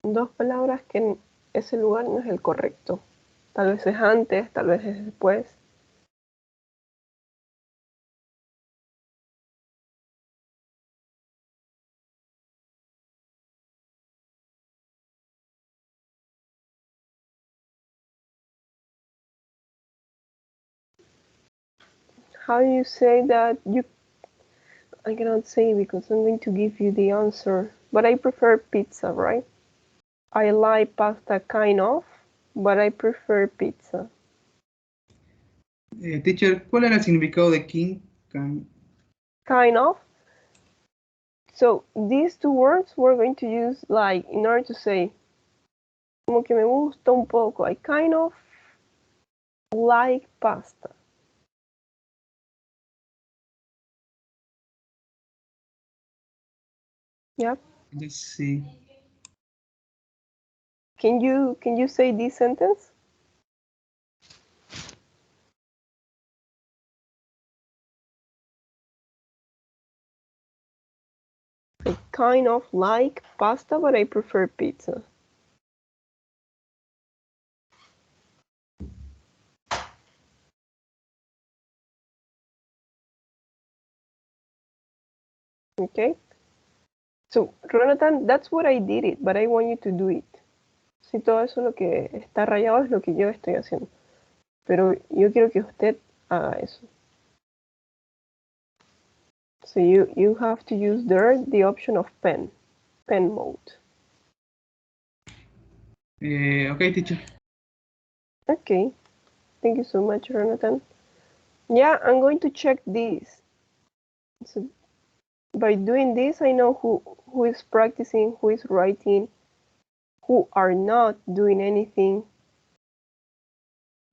Dos palabras que en ese lugar no es el correcto. Tal vez es antes, tal vez es después. how you say that? I cannot say because I'm going to give you the answer, but I prefer pizza, right? I like pasta kind of, but I prefer pizza. Teacher, ¿cuál era el significado de king? Kind of. So these two words we're going to use like in order to say como que me gusta un poco. I kind of like pasta. Yep. Let's see. Can you say this sentence? I kind of like pasta, but I prefer pizza. Okay. So, Jonathan, that's what I did it, but I want you to do it. Si todo eso lo que está rayado es lo que yo estoy haciendo. Pero yo quiero que usted haga eso. So you have to use there the option of pen mode. Okay, teacher. Okay. Thank you so much, Jonathan. Yeah, I'm going to check this. So by doing this, I know who is practicing, who is writing, who are not doing anything.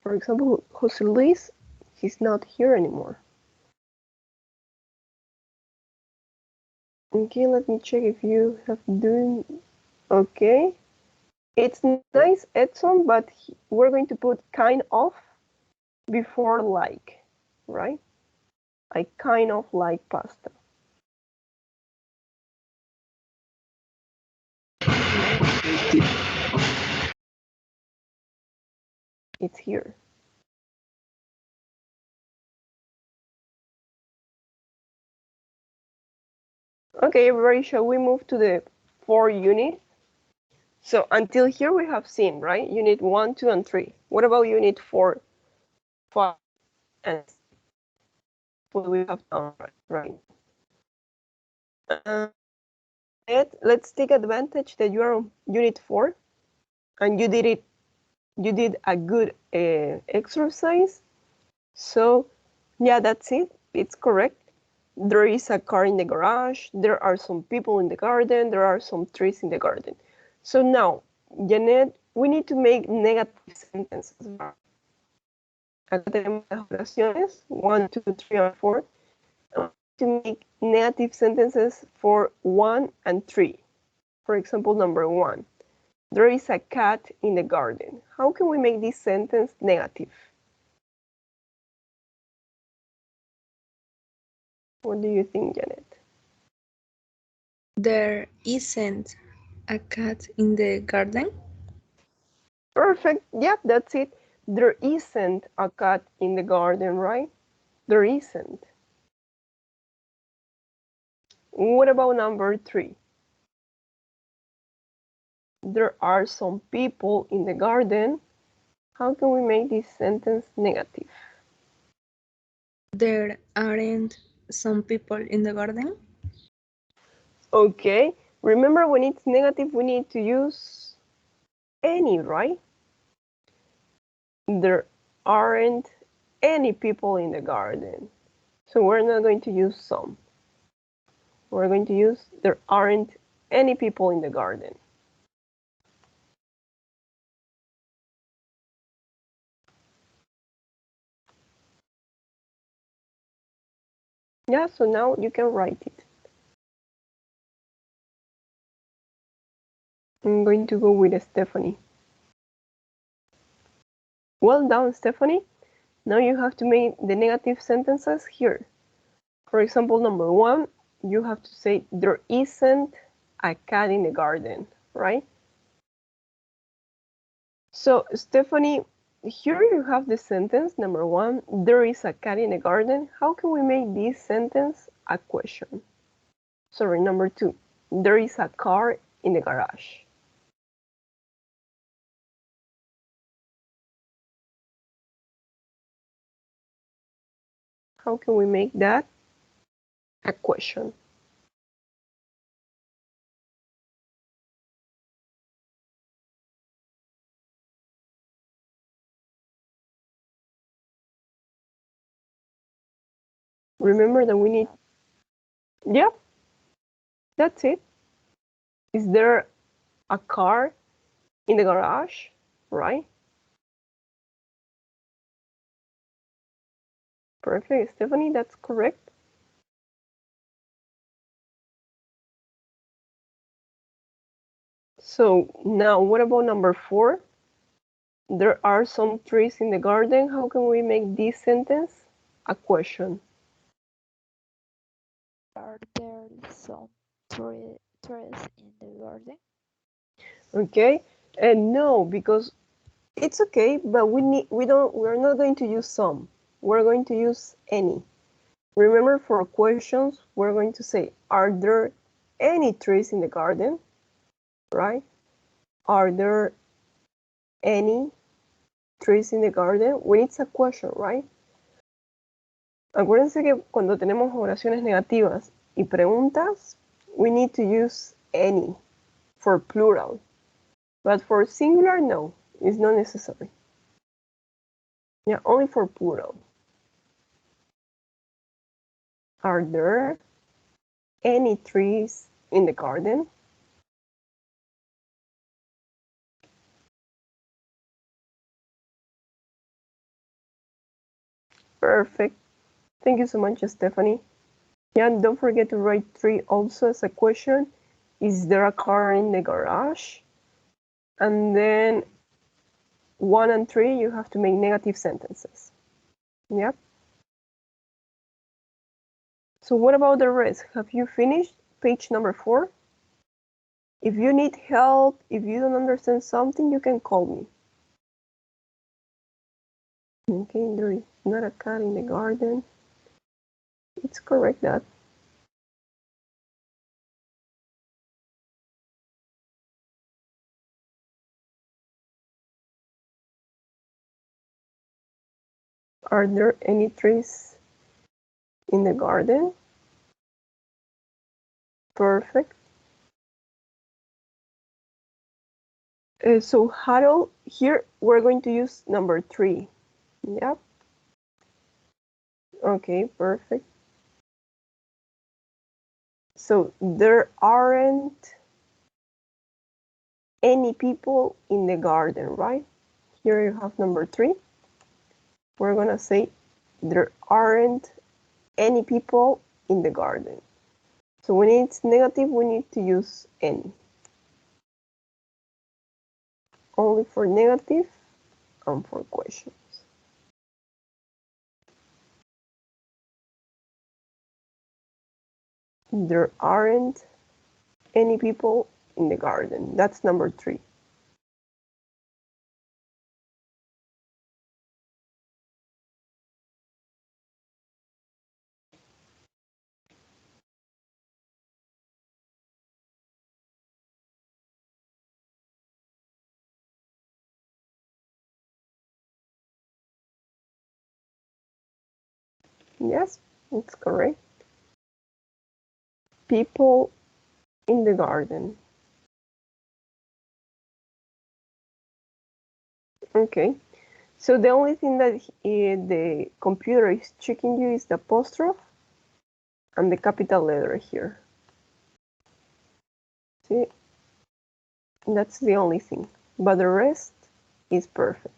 For example, Jose Luis, he's not here anymore. Okay, let me check if you have doing. Okay, it's nice, Edson, but we're going to put kind of before like, right? I kind of like pasta. It's here. Okay, everybody, shall we move to the 4 unit? So until here we have seen, right? Unit 1, 2, and 3. What about unit 4, 5, and 6? What we have done, right? Let's take advantage that you are on unit 4 and you did a good exercise. So yeah, that's it. It's correct. There is a car in the garage. There are some people in the garden. There are some trees in the garden. So now, Janet, we need to make negative sentences. Acá tenemos las oraciones, 1, 2, 3, and 4. To make negative sentences for 1 and 3. For example, number 1. There is a cat in the garden. How can we make this sentence negative? What do you think, Janet? There isn't a cat in the garden. Perfect. Yep, that's it. There isn't a cat in the garden, right? There isn't. What about number 3? There are some people in the garden. How can we make this sentence negative? There aren't some people in the garden. Okay. Remember, when it's negative, we need to use any, right? There aren't any people in the garden. So we're not going to use some. We're going to use there aren't any people in the garden. Yeah, so now you can write it. I'm going to go with Stephanie. Well done, Stephanie. Now you have to make the negative sentences here. For example, number 1, you have to say there isn't a cat in the garden, right? So, Stephanie, here you have the sentence, number 1, there is a cat in the garden. How can we make this sentence a question? Sorry, number 2, there is a car in the garage. how can we make that a question? Remember that we need, yeah, that's it. Is there a car in the garage, right? Perfect, Stephanie, that's correct. So now what about number 4? There are some trees in the garden. How can we make this sentence a question? Are there some trees in the garden? Okay, and no, because it's okay, but we're not going to use some. We're going to use any. Remember, for questions, we're going to say, are there any trees in the garden? Right? Are there any trees in the garden? When it's a question, right? Acuérdense que cuando tenemos oraciones negativas y preguntas, we need to use any for plural. But for singular, no, it's not necessary. Yeah, only for plural. Are there any trees in the garden? Perfect. Thank you so much, Stephanie. Yeah, and don't forget to write 3 also as a question. Is there a car in the garage? And then 1 and 3, you have to make negative sentences. Yep. So what about the rest? Have you finished page number 4? If you need help, if you don't understand something, you can call me. Okay, there is not a cat in the garden. It's correct that. Are there any trees in the garden? Perfect. So Harold, here we're going to use number 3. Yep. Okay, perfect. So there aren't any people in the garden, right? Here you have number 3. We're gonna say there aren't any people in the garden. So when it's negative, we need to use any. Only for negative and for questions. There aren't any people in the garden. That's number 3. Yes, it's correct. People in the garden. Okay, so the only thing that the computer is checking you is the apostrophe and the capital letter here. See, that's the only thing, but the rest is perfect.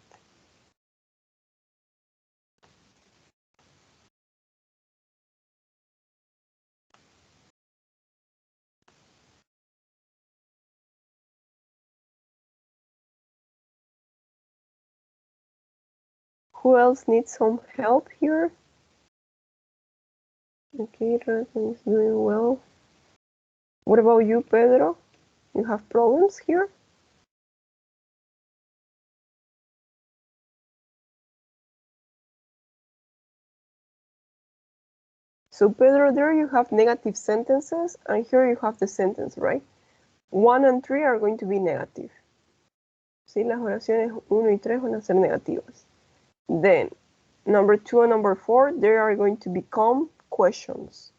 Who else needs some help here? Okay, Raven is doing well. What about you, Pedro? You have problems here? So Pedro, there you have negative sentences, and here you have the sentence, right? 1 and 3 are going to be negative. Sí, las oraciones 1 y 3 van a ser negativas. Then, number 2 and number 4, they are going to become questions.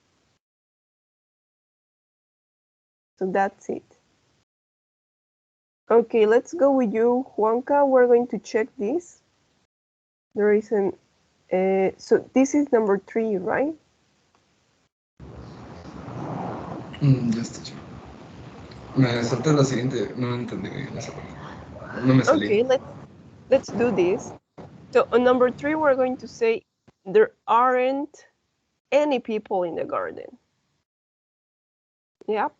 So that's it. Okay, let's go with you, Juanca. We're going to check this. There is an, so this is number 3, right? Yes, teacher. Me salté la siguiente, no entendí bien esa parte. No me salí. Okay, let's do this. So on number 3, we're going to say there aren't any people in the garden. Yep.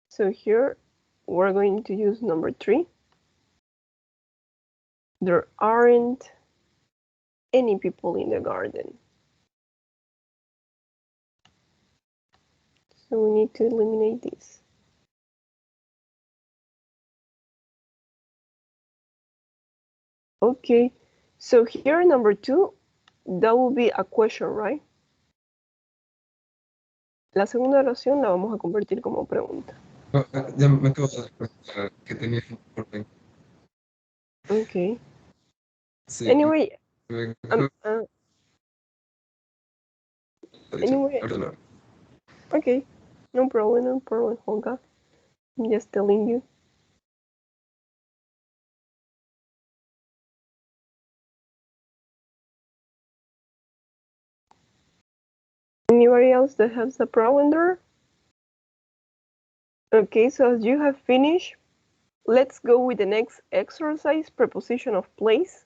So here we're going to use number 3. There aren't any people in the garden. So we need to eliminate this. Okay, so here number 2, that will be a question, right? La segunda oración la vamos a convertir como pregunta. Ya me acabo de dar cuenta que tenía un orden. Okay. Sí. Anyway, okay, no problem, Juanca. I'm just telling you. Anybody else that has a problem there? Okay, so as you have finished, let's go with the next exercise, preposition of place.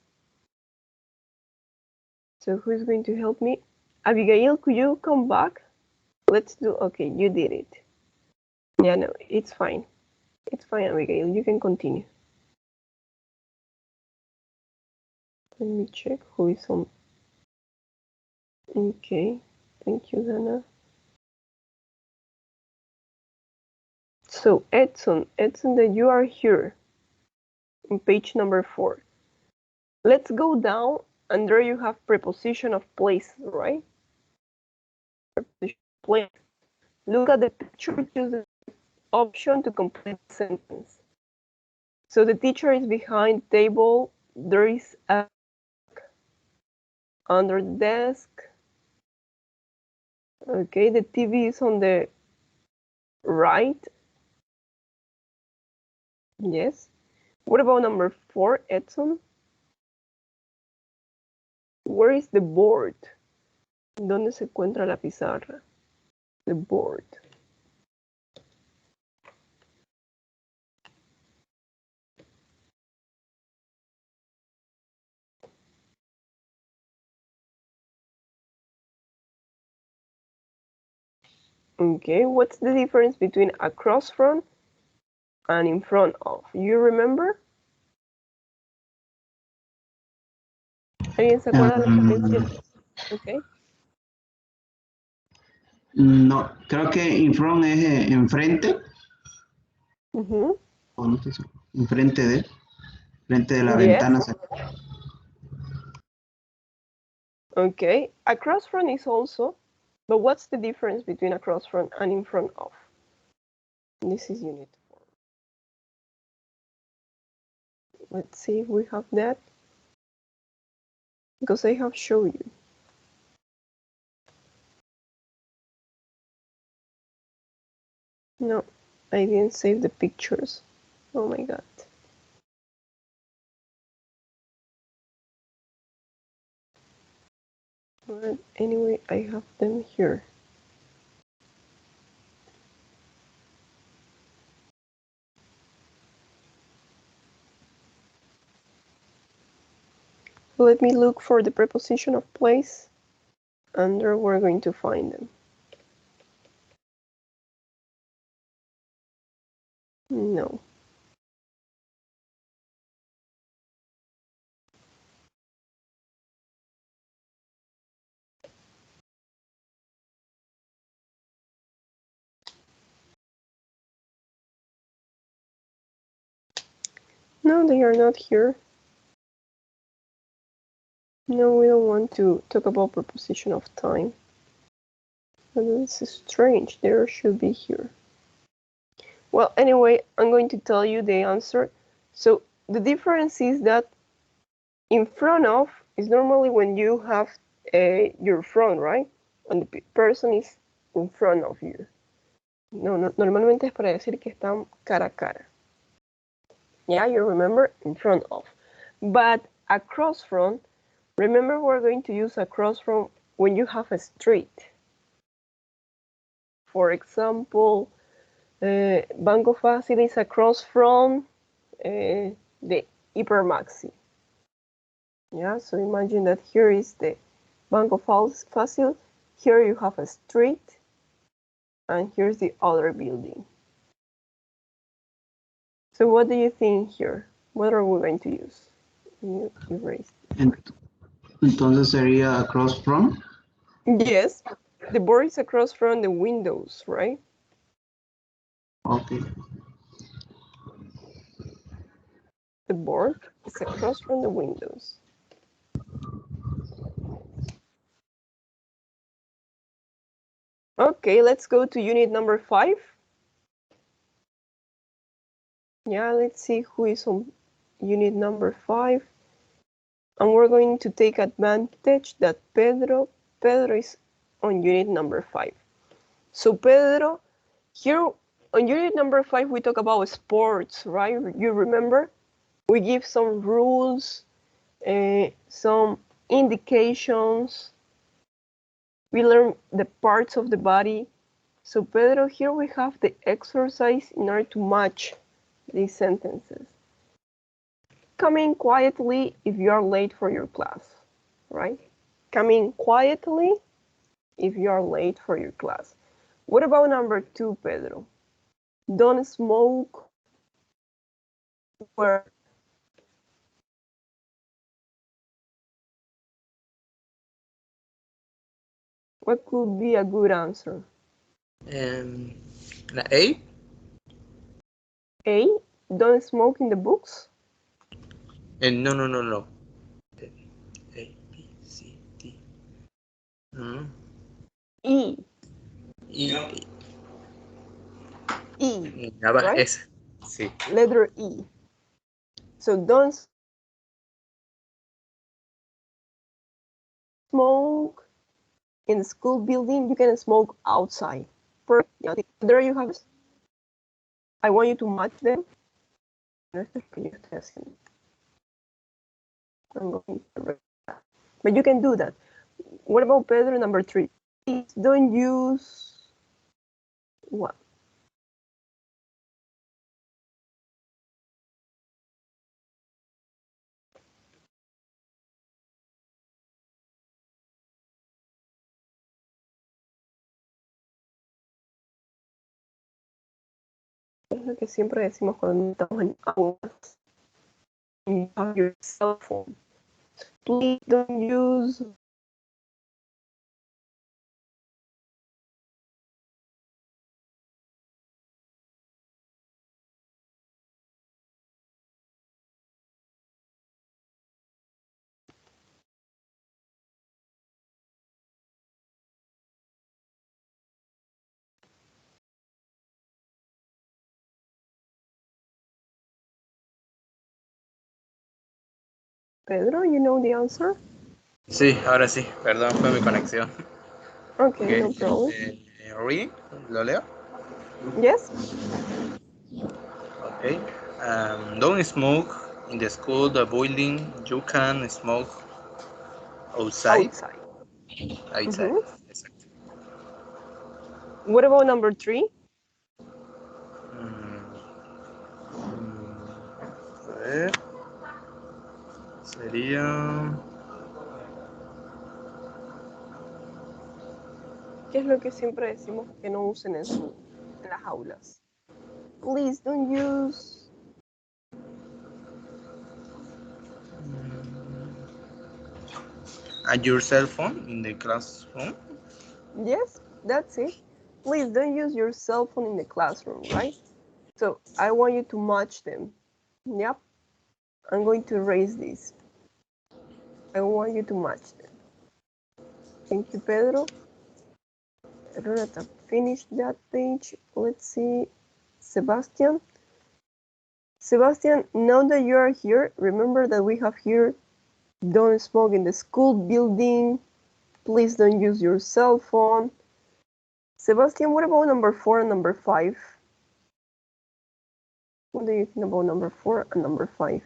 So who's going to help me? Abigail, could you come back? Let's do, okay, you did it. Yeah, no, it's fine. It's fine, Abigail, you can continue. Let me check who is on. Okay, thank you, Dana. So Edson, that you are here on page number 4. Let's go down, and there you have preposition of place, right? Preposition of place. Look at the picture, choose the option to complete the sentence. So the teacher is behind the table. There is a under the desk. Okay, the TV is on the right. Yes. What about number 4, Edson? Where is the board? ¿Dónde se encuentra la pizarra? The board. Okay, what's the difference between across from and in front of? You remember? ¿Alguien se acuerda de la diferencia? Okay. No, creo que in front es enfrente. O no estoy seguro. Enfrente de la ventana. Okay, across from is also, but what's the difference between across from and in front of? This is unit 4. Let's see if we have that, because I have shown you. No, I didn't save the pictures. Oh my god. But anyway, I have them here. Let me look for the preposition of place, and there we're going to find them. No. No, they are not here. No, we don't want to talk about preposition of time. But this is strange. They should be here. Well, anyway, I'm going to tell you the answer. So the difference is that in front of It's normally when you have your front, right? And the person is in front of you. Normalmente es para decir que están cara a cara. Yeah, you remember? In front of. But across from, remember we're going to use across from when you have a street. For example, Banco Fácil is across from the Hipermaxi. Yeah, so imagine that here is the Banco Fácil. Here you have a street, and here's the other building. So what do you think here? What are we going to use? You erased. Entonces sería across from. Yes, the board is across from the windows, right? Okay. The board is across from the windows. Okay, let's go to unit number 5. Yeah, let's see who is on unit number 5. And we're going to take advantage that Pedro is on unit number 5. So Pedro, here on unit number 5, we talk about sports, right? You remember? We give some rules, some indications. We learn the parts of the body. So Pedro, here we have the exercise in order to match these sentences. Come in quietly if you are late for your class, right? Come in quietly if you are late for your class. What about number 2, Pedro? Don't smoke where? What could be a good answer? La A? A, don't smoke in the books? No. A, B, C, D. E. E. E. Nada, Right? S. Sí. Letter E. So don't smoke in the school building. You can smoke outside. There you have it. I want you to match them. But you can do that. What about Pedro number 3? Please don't use what? Es lo que siempre decimos cuando estamos en aulas. You have your cell phone. Please don't use Pedro, you know the answer? Sí, ahora sí. Perdón, fue mi conexión. Okay, no problem. Reading, ¿lo leo? Yes. Okay. Don't smoke in the school, the building. You can smoke outside. Outside. Outside. Exacto. What about number 3? A ver. Sería... ¿Qué es lo que siempre decimos que no usen en las aulas? Please don't use... your cell phone in the classroom? Yes, that's it. Please don't use your cell phone in the classroom, right? So I want you to match them. Yep. I'm going to erase this. I want you to match them. Thank you, Pedro. Renata, finish that page. Let's see. Sebastian. Sebastian, now that you are here, remember that we have here Don't smoke in the school building. Please don't use your cell phone. Sebastian, what about number 4 and number 5? What do you think about number 4 and number 5?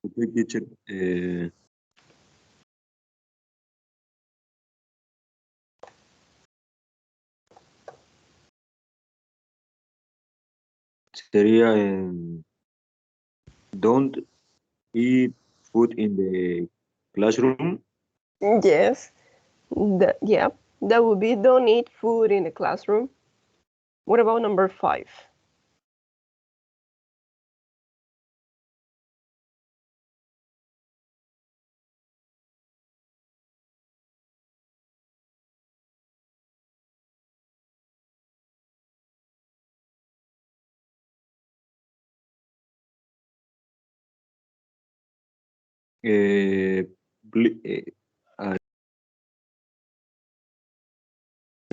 Okay, teacher. Sería don't eat food in the classroom. Yes, that would be don't eat food in the classroom. What about number 5?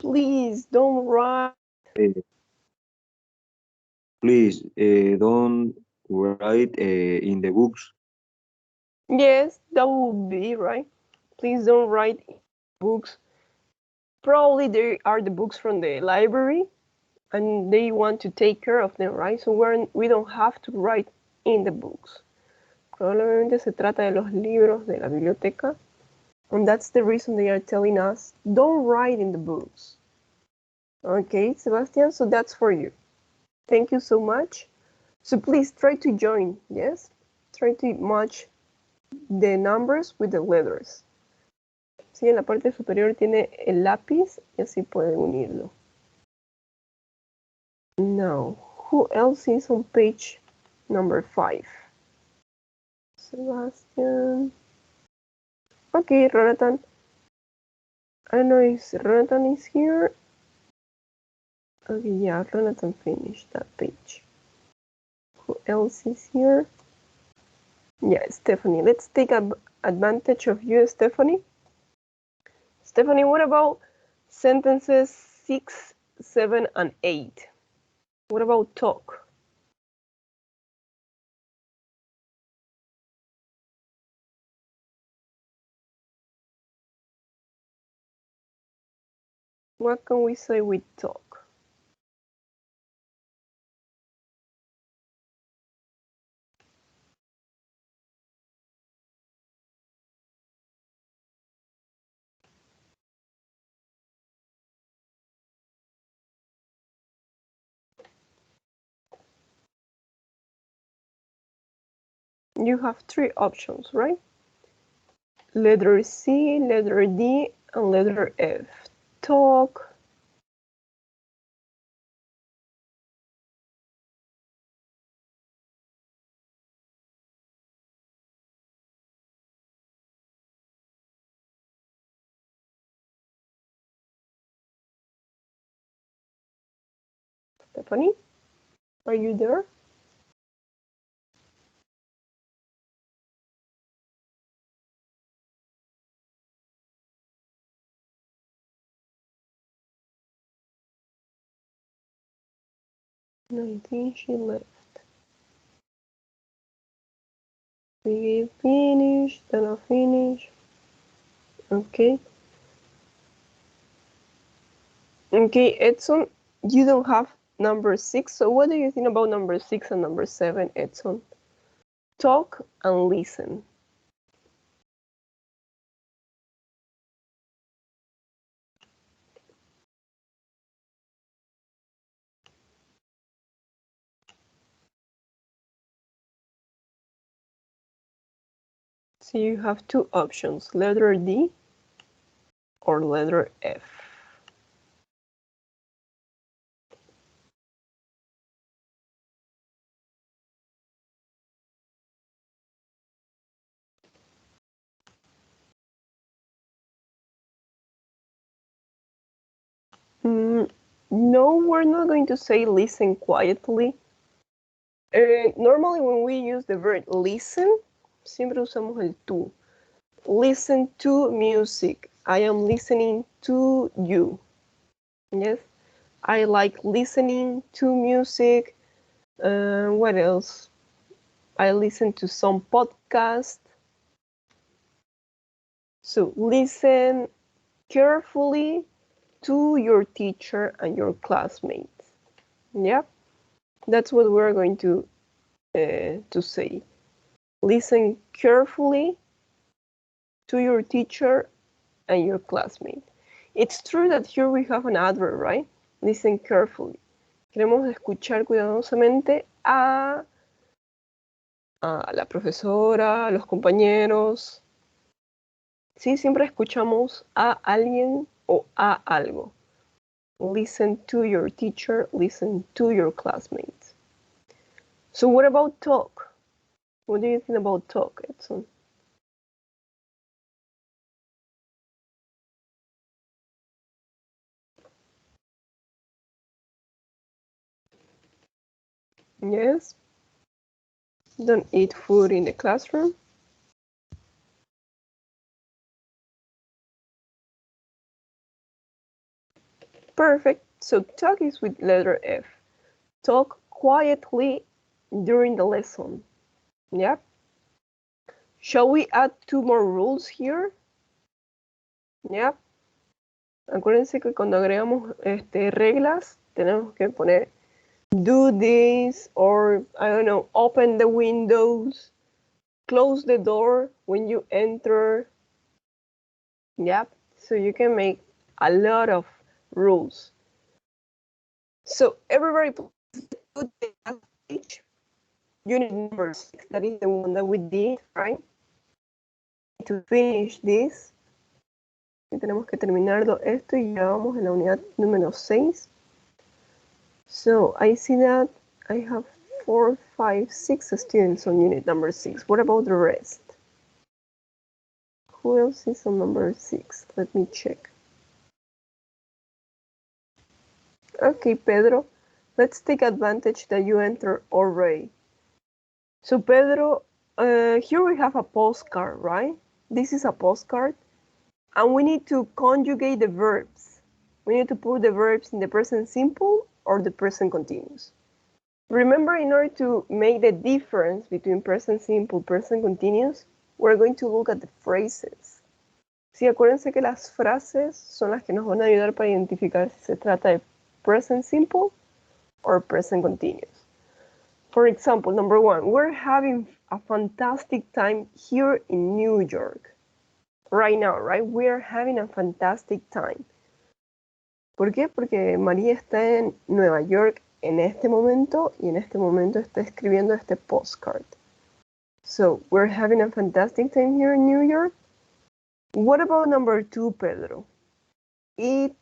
Please don't write. Please don't write in the books. Yes, that would be right. Please don't write books. Probably they are the books from the library and they want to take care of them, right? So we don't have to write in the books. Probablemente se trata de los libros de la biblioteca. And that's the reason they are telling us, don't write in the books. Okay, Sebastian, so that's for you. Thank you so much. So please try to join, yes? Try to match the numbers with the letters. Sí, en la parte superior tiene el lápiz y así pueden unirlo. Now, who else is on page number 5? Sebastian. Okay, Ronatan. I don't know if Ronatan is here. Okay, yeah, Ronatan finished that page. Who else is here? Yeah, Stephanie. Let's take advantage of you, Stephanie. Stephanie, what about sentences 6, 7, and 8? What about talk? What can we say with talk? You have 3 options, right? Letter C, letter D, and letter F. Talk, Stephanie, are you there? No, I think she left. We finish, then I'll finish. Okay. Okay, Edson, you don't have number 6, so what do you think about number 6 and number 7, Edson? Talk and listen. So you have 2 options, letter D or letter F. No, we're not going to say listen quietly. Normally when we use the verb listen, siempre usamos el to. Listen to music. I am listening to you. Yes. I like listening to music. What else? I listen to some podcasts. So listen carefully to your teacher and your classmates. Yeah, that's what we're going to say. Listen carefully to your teacher and your classmate. It's true that here we have an adverb, right? Listen carefully. Queremos escuchar cuidadosamente a la profesora, a los compañeros. Sí, siempre escuchamos a alguien o a algo. Listen to your teacher, listen to your classmates. So what about talk? What do you think about talk, Edson? Yes? Don't eat food in the classroom. Perfect. So talk is with letter F. Talk quietly during the lesson. Yeah. Shall we add 2 more rules here? Yeah. Acuérdense que cuando agregamos reglas, tenemos que poner do this, or I don't know, open the windows, close the door when you enter. Yeah. So you can make a lot of rules. So everybody please do the last page. Unit number 6, that is the one that we did, right? To finish this, y tenemos que terminar esto y ya vamos en la unidad número 6. So I see that I have 4, 5, 6 students on unit number 6. What about the rest? Who else is on number 6? Let me check. Okay, Pedro, let's take advantage that you enter already. So Pedro, here we have a postcard, right? This is a postcard, and we need to conjugate the verbs. We need to put the verbs in the present simple or the present continuous. Remember, in order to make the difference between present simple, present continuous, we're going to look at the phrases. Sí, acuérdense que las frases son las que nos van a ayudar para identificar si se trata de present simple or present continuous. For example, number 1, we're having a fantastic time here in New York. Right now, right? We're having a fantastic time. ¿Por qué? Porque María está en Nueva York en este momento y en este momento está escribiendo este postcard. So, we're having a fantastic time here in New York. What about number 2, Pedro? It,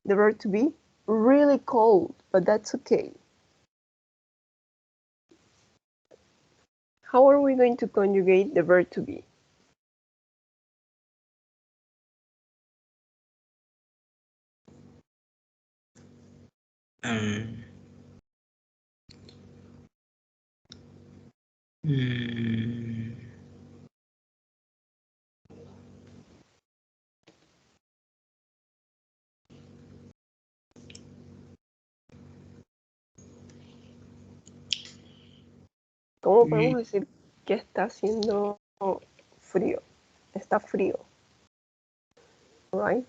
the verb to be, really cold, but that's okay. How are we going to conjugate the verb to be? ¿Cómo podemos decir que está haciendo frío? Está frío. Right?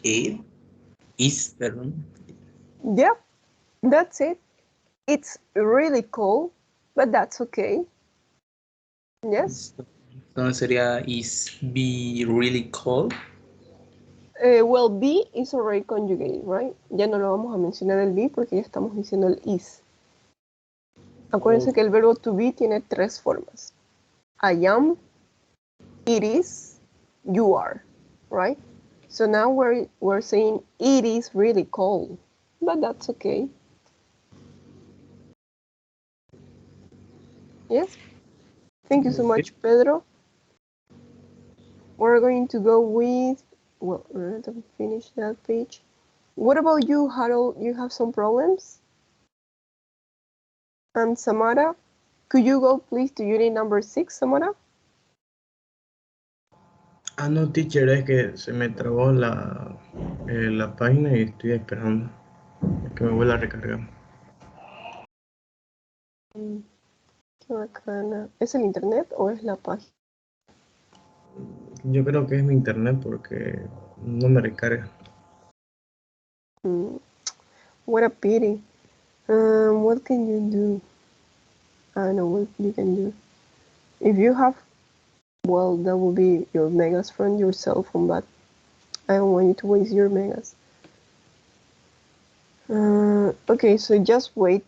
It is, perdón. Yeah, that's it. It's really cold, but that's okay. Yes? Entonces sería is be really cold. Well, be is already conjugated, right? Ya no lo vamos a mencionar el be porque ya estamos diciendo el is. Acuérdense que el verbo to be tiene 3 formas. I am, it is, you are, right? So now we're saying it is really cold, but that's okay. Yes? Thank you so much, Pedro. We're going to go with, well, we're going to finish that page. What about you, Harold? You have some problems? And Samara, could you go please to unit number 6, Samara? Ah, no, teacher, es que se me trabó la página y estoy esperando que me vuelva a recargar. Qué bacana. ¿Es el internet o es la página? Yo creo que es mi internet porque no me recarga. What a pity. What can you do? I don't know what you can do. If you have, well, that will be your megas from your cell phone, but I don't want you to waste your megas. Okay, so just wait,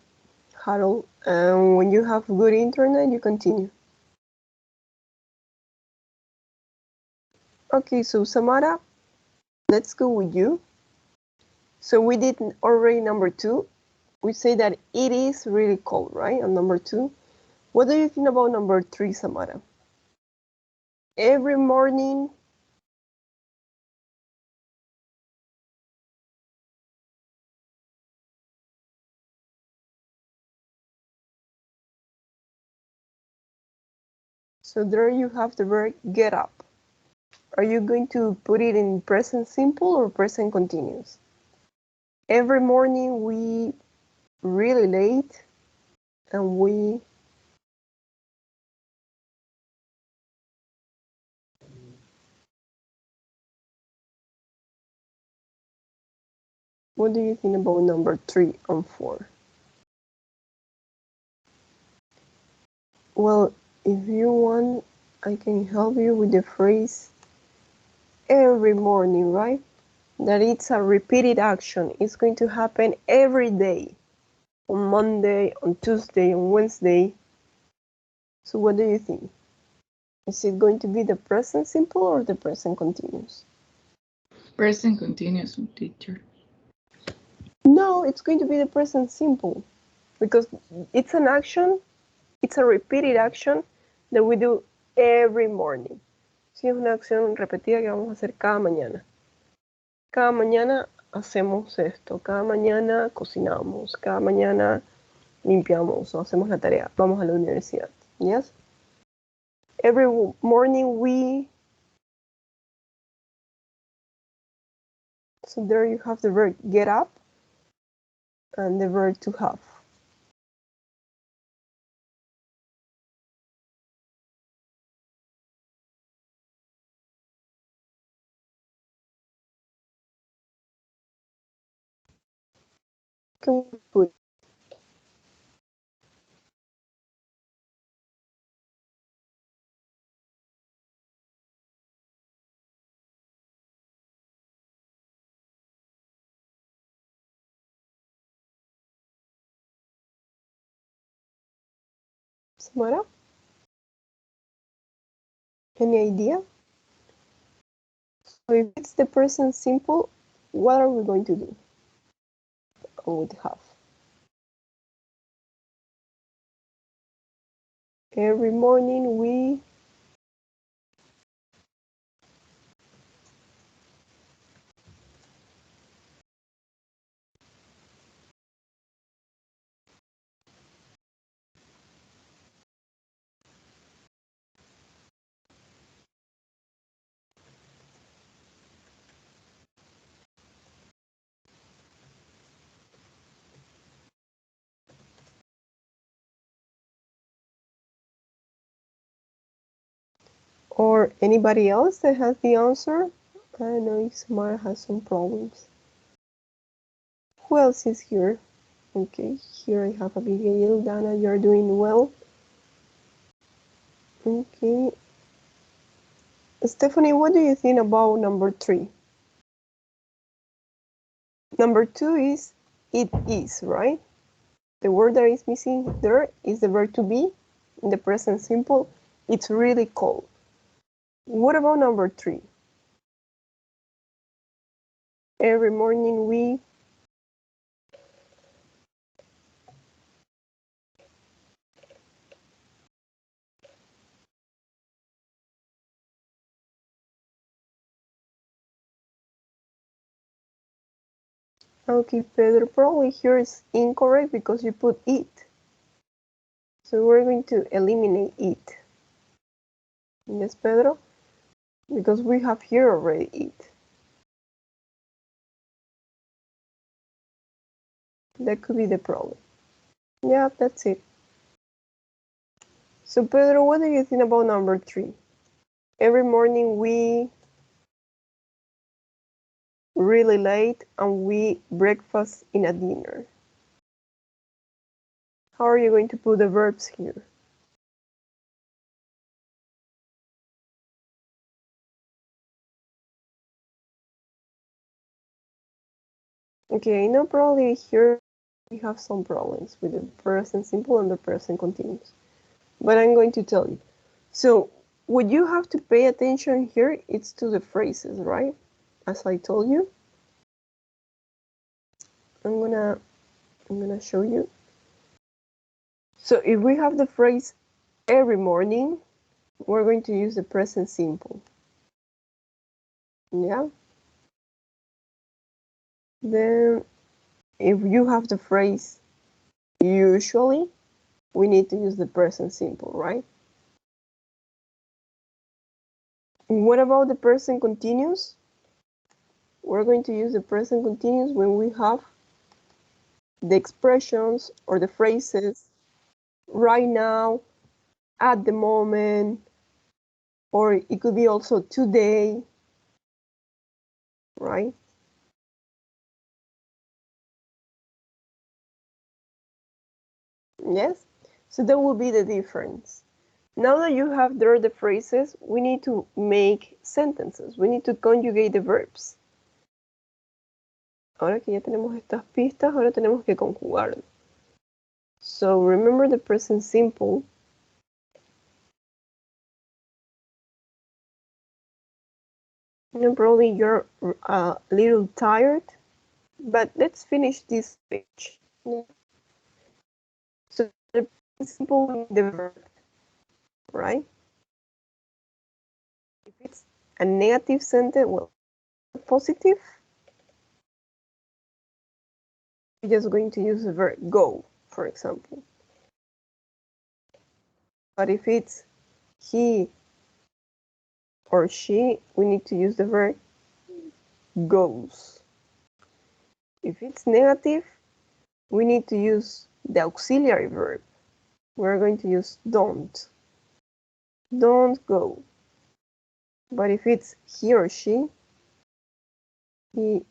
Harold. When you have good internet, you continue. Okay, so Samara, let's go with you. So we did already number 2. We say that it is really cold, right? On number 2. What do you think about number 3, Samara? Every morning. So there you have the verb get up. Are you going to put it in present simple or present continuous? Every morning we really late and we What do you think about number 3 and 4? Well, if you want, I can help you with the phrase every morning, right? That it's a repeated action. It's going to happen every day. On Monday, on Tuesday, on Wednesday. So what do you think? Is it going to be the present simple or the present continuous? Present continuous, teacher. No, it's going to be the present simple because it's an action, it's a repeated action that we do every morning. Sí, es una acción repetida que vamos a hacer cada mañana. Cada mañana hacemos esto, cada mañana cocinamos, cada mañana limpiamos o hacemos la tarea, vamos a la universidad. Yes? Every morning we... So there you have the verb get up and the verb to have. Can we put Samara? Any idea? So if it's the present simple, what are we going to do with have? Every morning we... Or anybody else that has the answer? I don't know if Samara has some problems. Who else is here? Okay, here I have Abigail. Dana, you're doing well. Okay. Stephanie, what do you think about number 3? Number 2 is it is, right? The word that is missing there is the verb to be in the present simple. It's really cold. What about number 3? Every morning we... Okay, Pedro, probably here is incorrect because you put it. So we're going to eliminate it. Yes, Pedro? because we have here already eat. That could be the problem. Yeah, that's it. So Pedro, what do you think about number 3? Every morning we really late and we breakfast in a dinner. How are you going to put the verbs here? Okay, no, probably here we have some problems with the present simple and the present continuous. But I'm going to tell you. So what you have to pay attention here is to the phrases, right? As I told you. I'm gonna show you. So if we have the phrase every morning, we're going to use the present simple. Yeah. Then if you have the phrase usually, we need to use the present simple, right? What about the present continuous? We're going to use the present continuous when we have the expressions or the phrases right now, at the moment, or it could be also today, right? Yes, so that will be the difference. Now that you have there the phrases, we need to make sentences. We need to conjugate the verbs. Ahora que ya tenemos estas pistas, ahora tenemos que conjugarlo. So remember the present simple. Probably you're a little tired, but let's finish this page. So the simple the verb, right? If it's a negative sentence, well, positive, we're just going to use the verb go, for example. But if it's he or she, we need to use the verb goes. If it's negative, we need to use the auxiliary verb. We're going to use don't. Don't go. But if it's he or she, he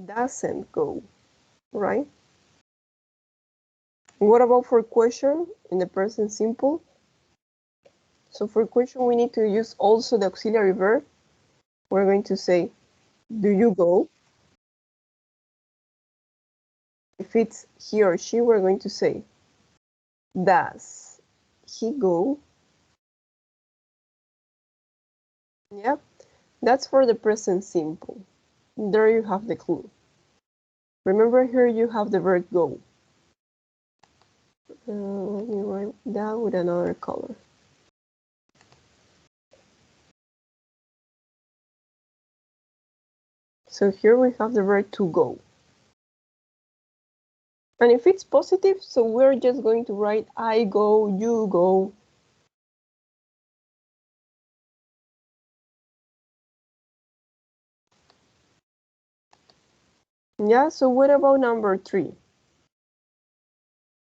doesn't go, right? What about for question in the present simple? So for question, we need to use also the auxiliary verb. We're going to say, do you go? If it's he or she, we're going to say, does he go? Yeah, that's for the present simple. There you have the clue. Remember here you have the verb go. Let me write that with another color. So here we have the verb to go. And if it's positive, so we're just going to write I go, you go. Yeah, so what about number 3?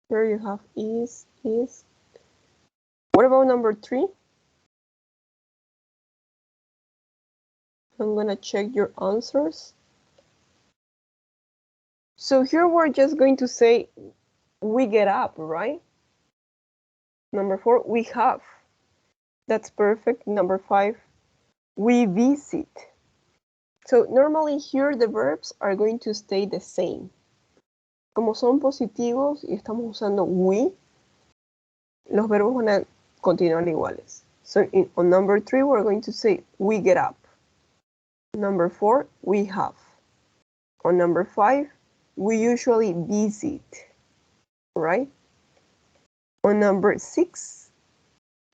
Here you have is. What about number 3? I'm gonna check your answers. So here we're just going to say we get up, right? Number 4, we have. That's perfect. Number 5, we visit. So normally here the verbs are going to stay the same. Como son positivos y estamos usando we, los verbos van a continuar iguales. So on number 3, we're going to say we get up. Number 4, we have. On number 5, we usually visit, right? On number 6,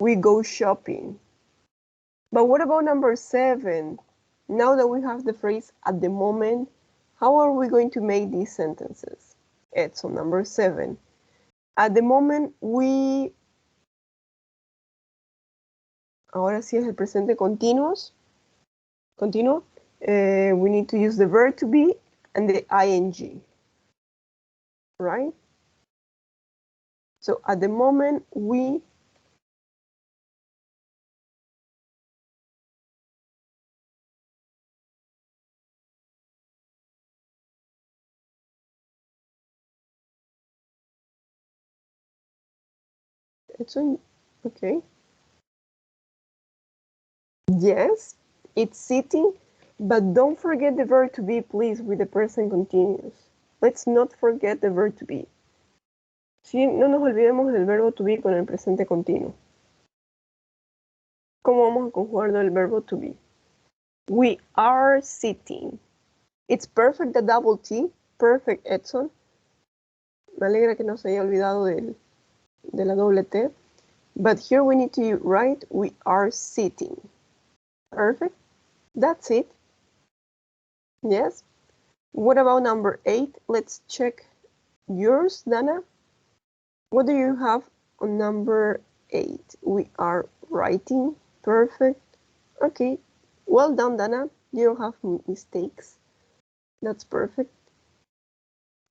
we go shopping. But what about number 7? Now that we have the phrase at the moment, how are we going to make these sentences? So number 7. At the moment, we Ahora sí es el presente continuo. We need to use the verb to be and the ing, right? So at the moment we okay. Yes, it's sitting, but don't forget the verb to be, please, with the present continuous. Let's not forget the verb to be. Sí, no nos olvidemos del verbo to be con el presente continuo. ¿Cómo vamos a conjugar el verbo to be? We are sitting. It's perfect, the double T. Perfect, Edson. Me alegra que no se haya olvidado de la doble T. But here we need to write, we are sitting. Perfect. That's it. Yes. What about number 8? Let's check yours, Dana. What do you have on number 8? We are writing. Perfect. Okay. Well done, Dana. You don't have mistakes. That's perfect.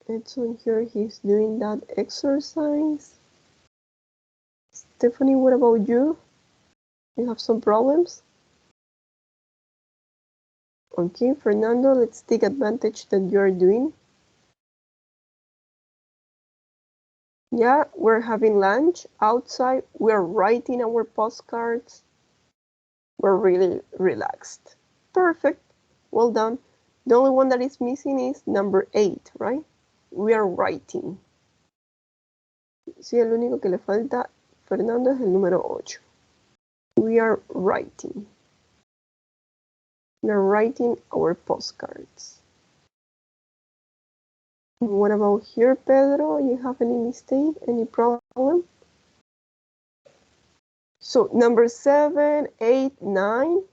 Edson here, he's doing that exercise. Stephanie, what about you? You have some problems? Okay, Fernando, let's take advantage that you're doing. Yeah, we're having lunch outside. We're writing our postcards. We're really relaxed. Perfect. Well done. The only one that is missing is number 8, right? We are writing. Sí, el único que le falta, Fernando, es el número 8. We are writing. We are writing our postcards. What about here, Pedro? You have any mistake, any problem? So number 7, 8, 9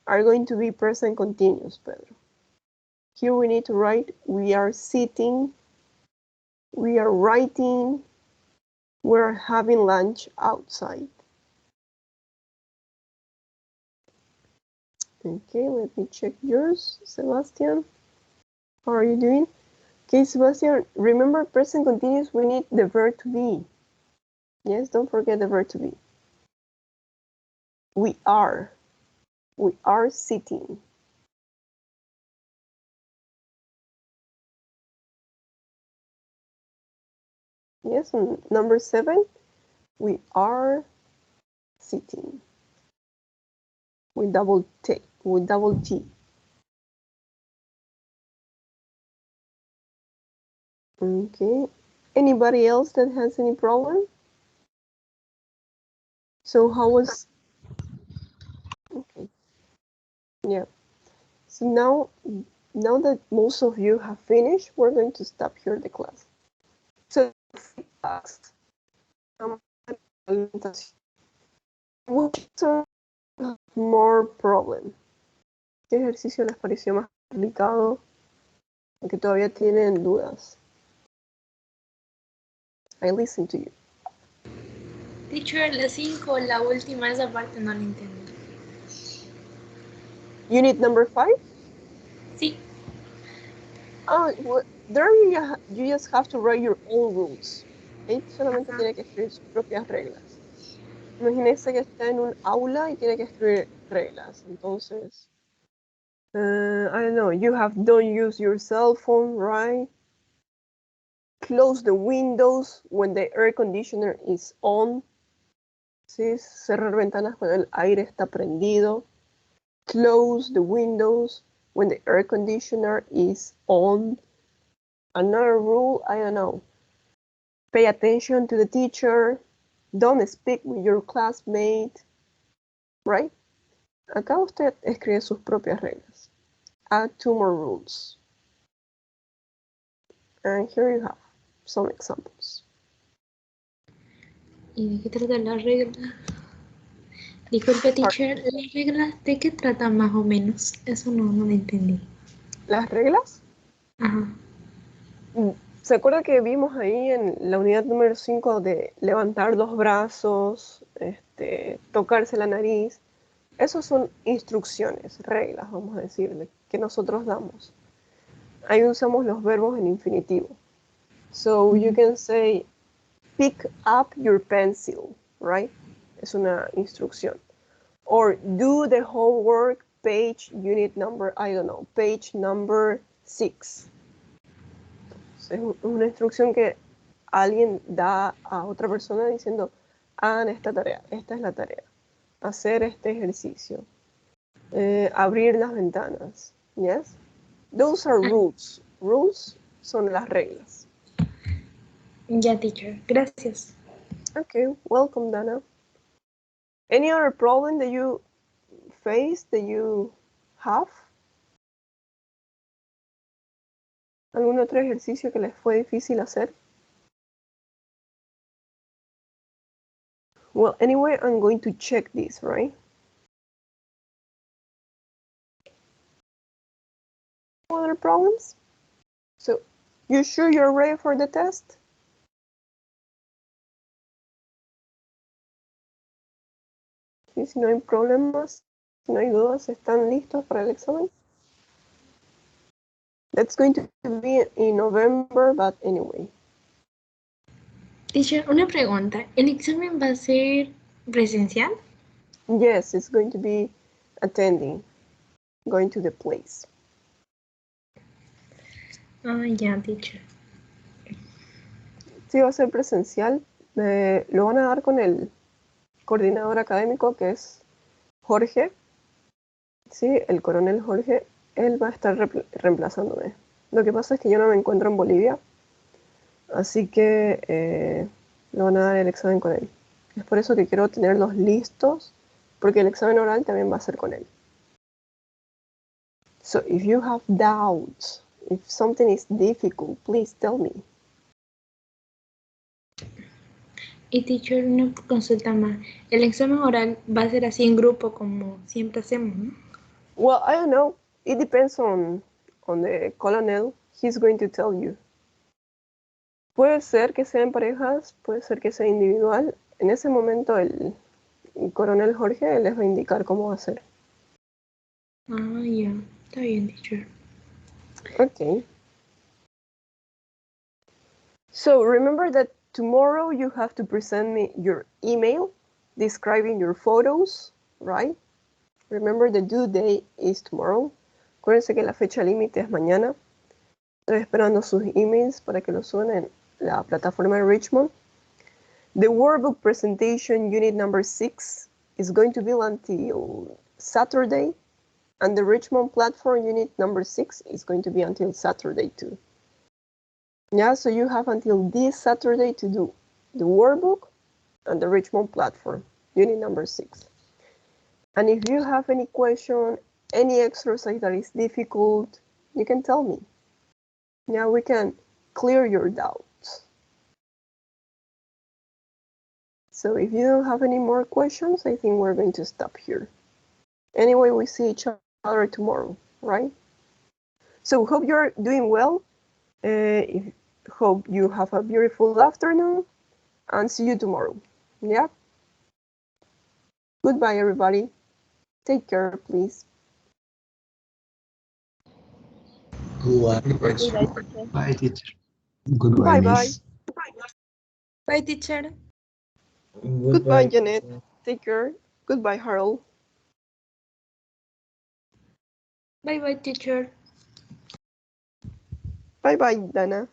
are going to be present continuous, Pedro. Here we need to write, we are sitting, we are writing, we're having lunch outside. Okay, let me check yours, Sebastian. How are you doing? Okay, Sebastian, remember present continuous, we need the verb to be. Yes, don't forget the verb to be. We are sitting. Yes, and number 7, we are sitting. With double T. Okay. Anybody else that has any problem? So how was? Okay. Yeah. So now that most of you have finished, we're going to stop here the class. So which more problem? ¿Qué ejercicio les pareció más complicado? ¿O que todavía tienen dudas? I listen to you. Teacher, la 5, la última, esa parte no la entendí. Unit number 5? Sí. Oh, well, there you just have to write your own rules. ¿Okay? Solamente tiene que escribir sus propias reglas. Imagínese que está en un aula y tiene que escribir reglas. Entonces, I don't know, you have don't use your cell phone, right? Close the windows when the air conditioner is on. ¿Sí? Cerrar ventanas cuando el aire está prendido. Close the windows when the air conditioner is on. Another rule, I don't know. Pay attention to the teacher. Don't speak with your classmate. Right? Acá usted escribe sus propias reglas. Add 2 more rules. And here you have some examples. ¿Y de qué trata la regla? Disculpe, teacher, ¿las reglas de qué tratan más o menos? Eso no lo entendí. ¿Las reglas? Ajá. ¿Se acuerda que vimos ahí en la unidad número 5 de levantar 2 brazos, tocarse la nariz? Esos son instrucciones, reglas, vamos a decirle, que nosotros damos. Ahí usamos los verbos en infinitivo. So you can say, pick up your pencil, right? Es una instrucción. Or do the homework, page, unit number, I don't know, page number 6. Es una instrucción que alguien da a otra persona diciendo, hagan esta tarea, esta es la tarea. Hacer este ejercicio. Abrir las ventanas. Yes? Those are rules. Rules son las reglas. Ya, teacher. Gracias. Okay, welcome, Dana. Any other problem that you face, that you have? ¿Algún otro ejercicio que les fue difícil hacer? Well, anyway, I'm going to check this, right? Other problems? So, you sure you're ready for the test? Y si no hay problemas, si no hay dudas, ¿están listos para el examen? That's going to be in November, but anyway. Teacher, una pregunta. ¿El examen va a ser presencial? Yes, it's going to be attending, going to the place. Ah, ya, teacher. Sí, va a ser presencial. Lo van a dar con el coordinador académico, que es Jorge. Sí, el coronel Jorge. Él va a estar reemplazándome. Lo que pasa es que yo no me encuentro en Bolivia, así que lo van a dar el examen con él. Es por eso que quiero tenerlos listos, porque el examen oral también va a ser con él. So, if you have doubts, if something is difficult, please tell me. Y teacher, una consulta más. El examen oral va a ser así en grupo como siempre hacemos, ¿no? Well, I don't know. It depends on the colonel. He's going to tell you. Puede ser que sea en parejas, puede ser que sea individual. En ese momento el coronel Jorge les va a indicar cómo va a ser. Ah, ya. Está bien, teacher. Okay. So remember that tomorrow you have to present me your email describing your photos, right? Remember the due date is tomorrow. Acuérdense que la fecha límite es mañana. Estoy esperando sus emails para que los suban en la plataforma de Richmond. The workbook presentation unit number 6 is going to be until Saturday, and the Richmond platform unit number 6 is going to be until Saturday too. Yeah, so you have until this Saturday to do the workbook and the Richmond platform unit number 6. And if you have any question, any exercise that is difficult, you can tell me. Yeah, we can clear your doubts. So if you don't have any more questions, I think we're going to stop here. Anyway, we see each other tomorrow, right? So hope you're doing well. Hope you have a beautiful afternoon and see you tomorrow. Yeah? Goodbye, everybody. Take care, please. Goodbye, Goodbye, teacher. teacher. Bye, teacher. Goodbye, Bye-bye. miss. Bye, teacher. Goodbye, Janet. Take care. Goodbye, Harold. Bye, bye, teacher. Bye-bye, Dana.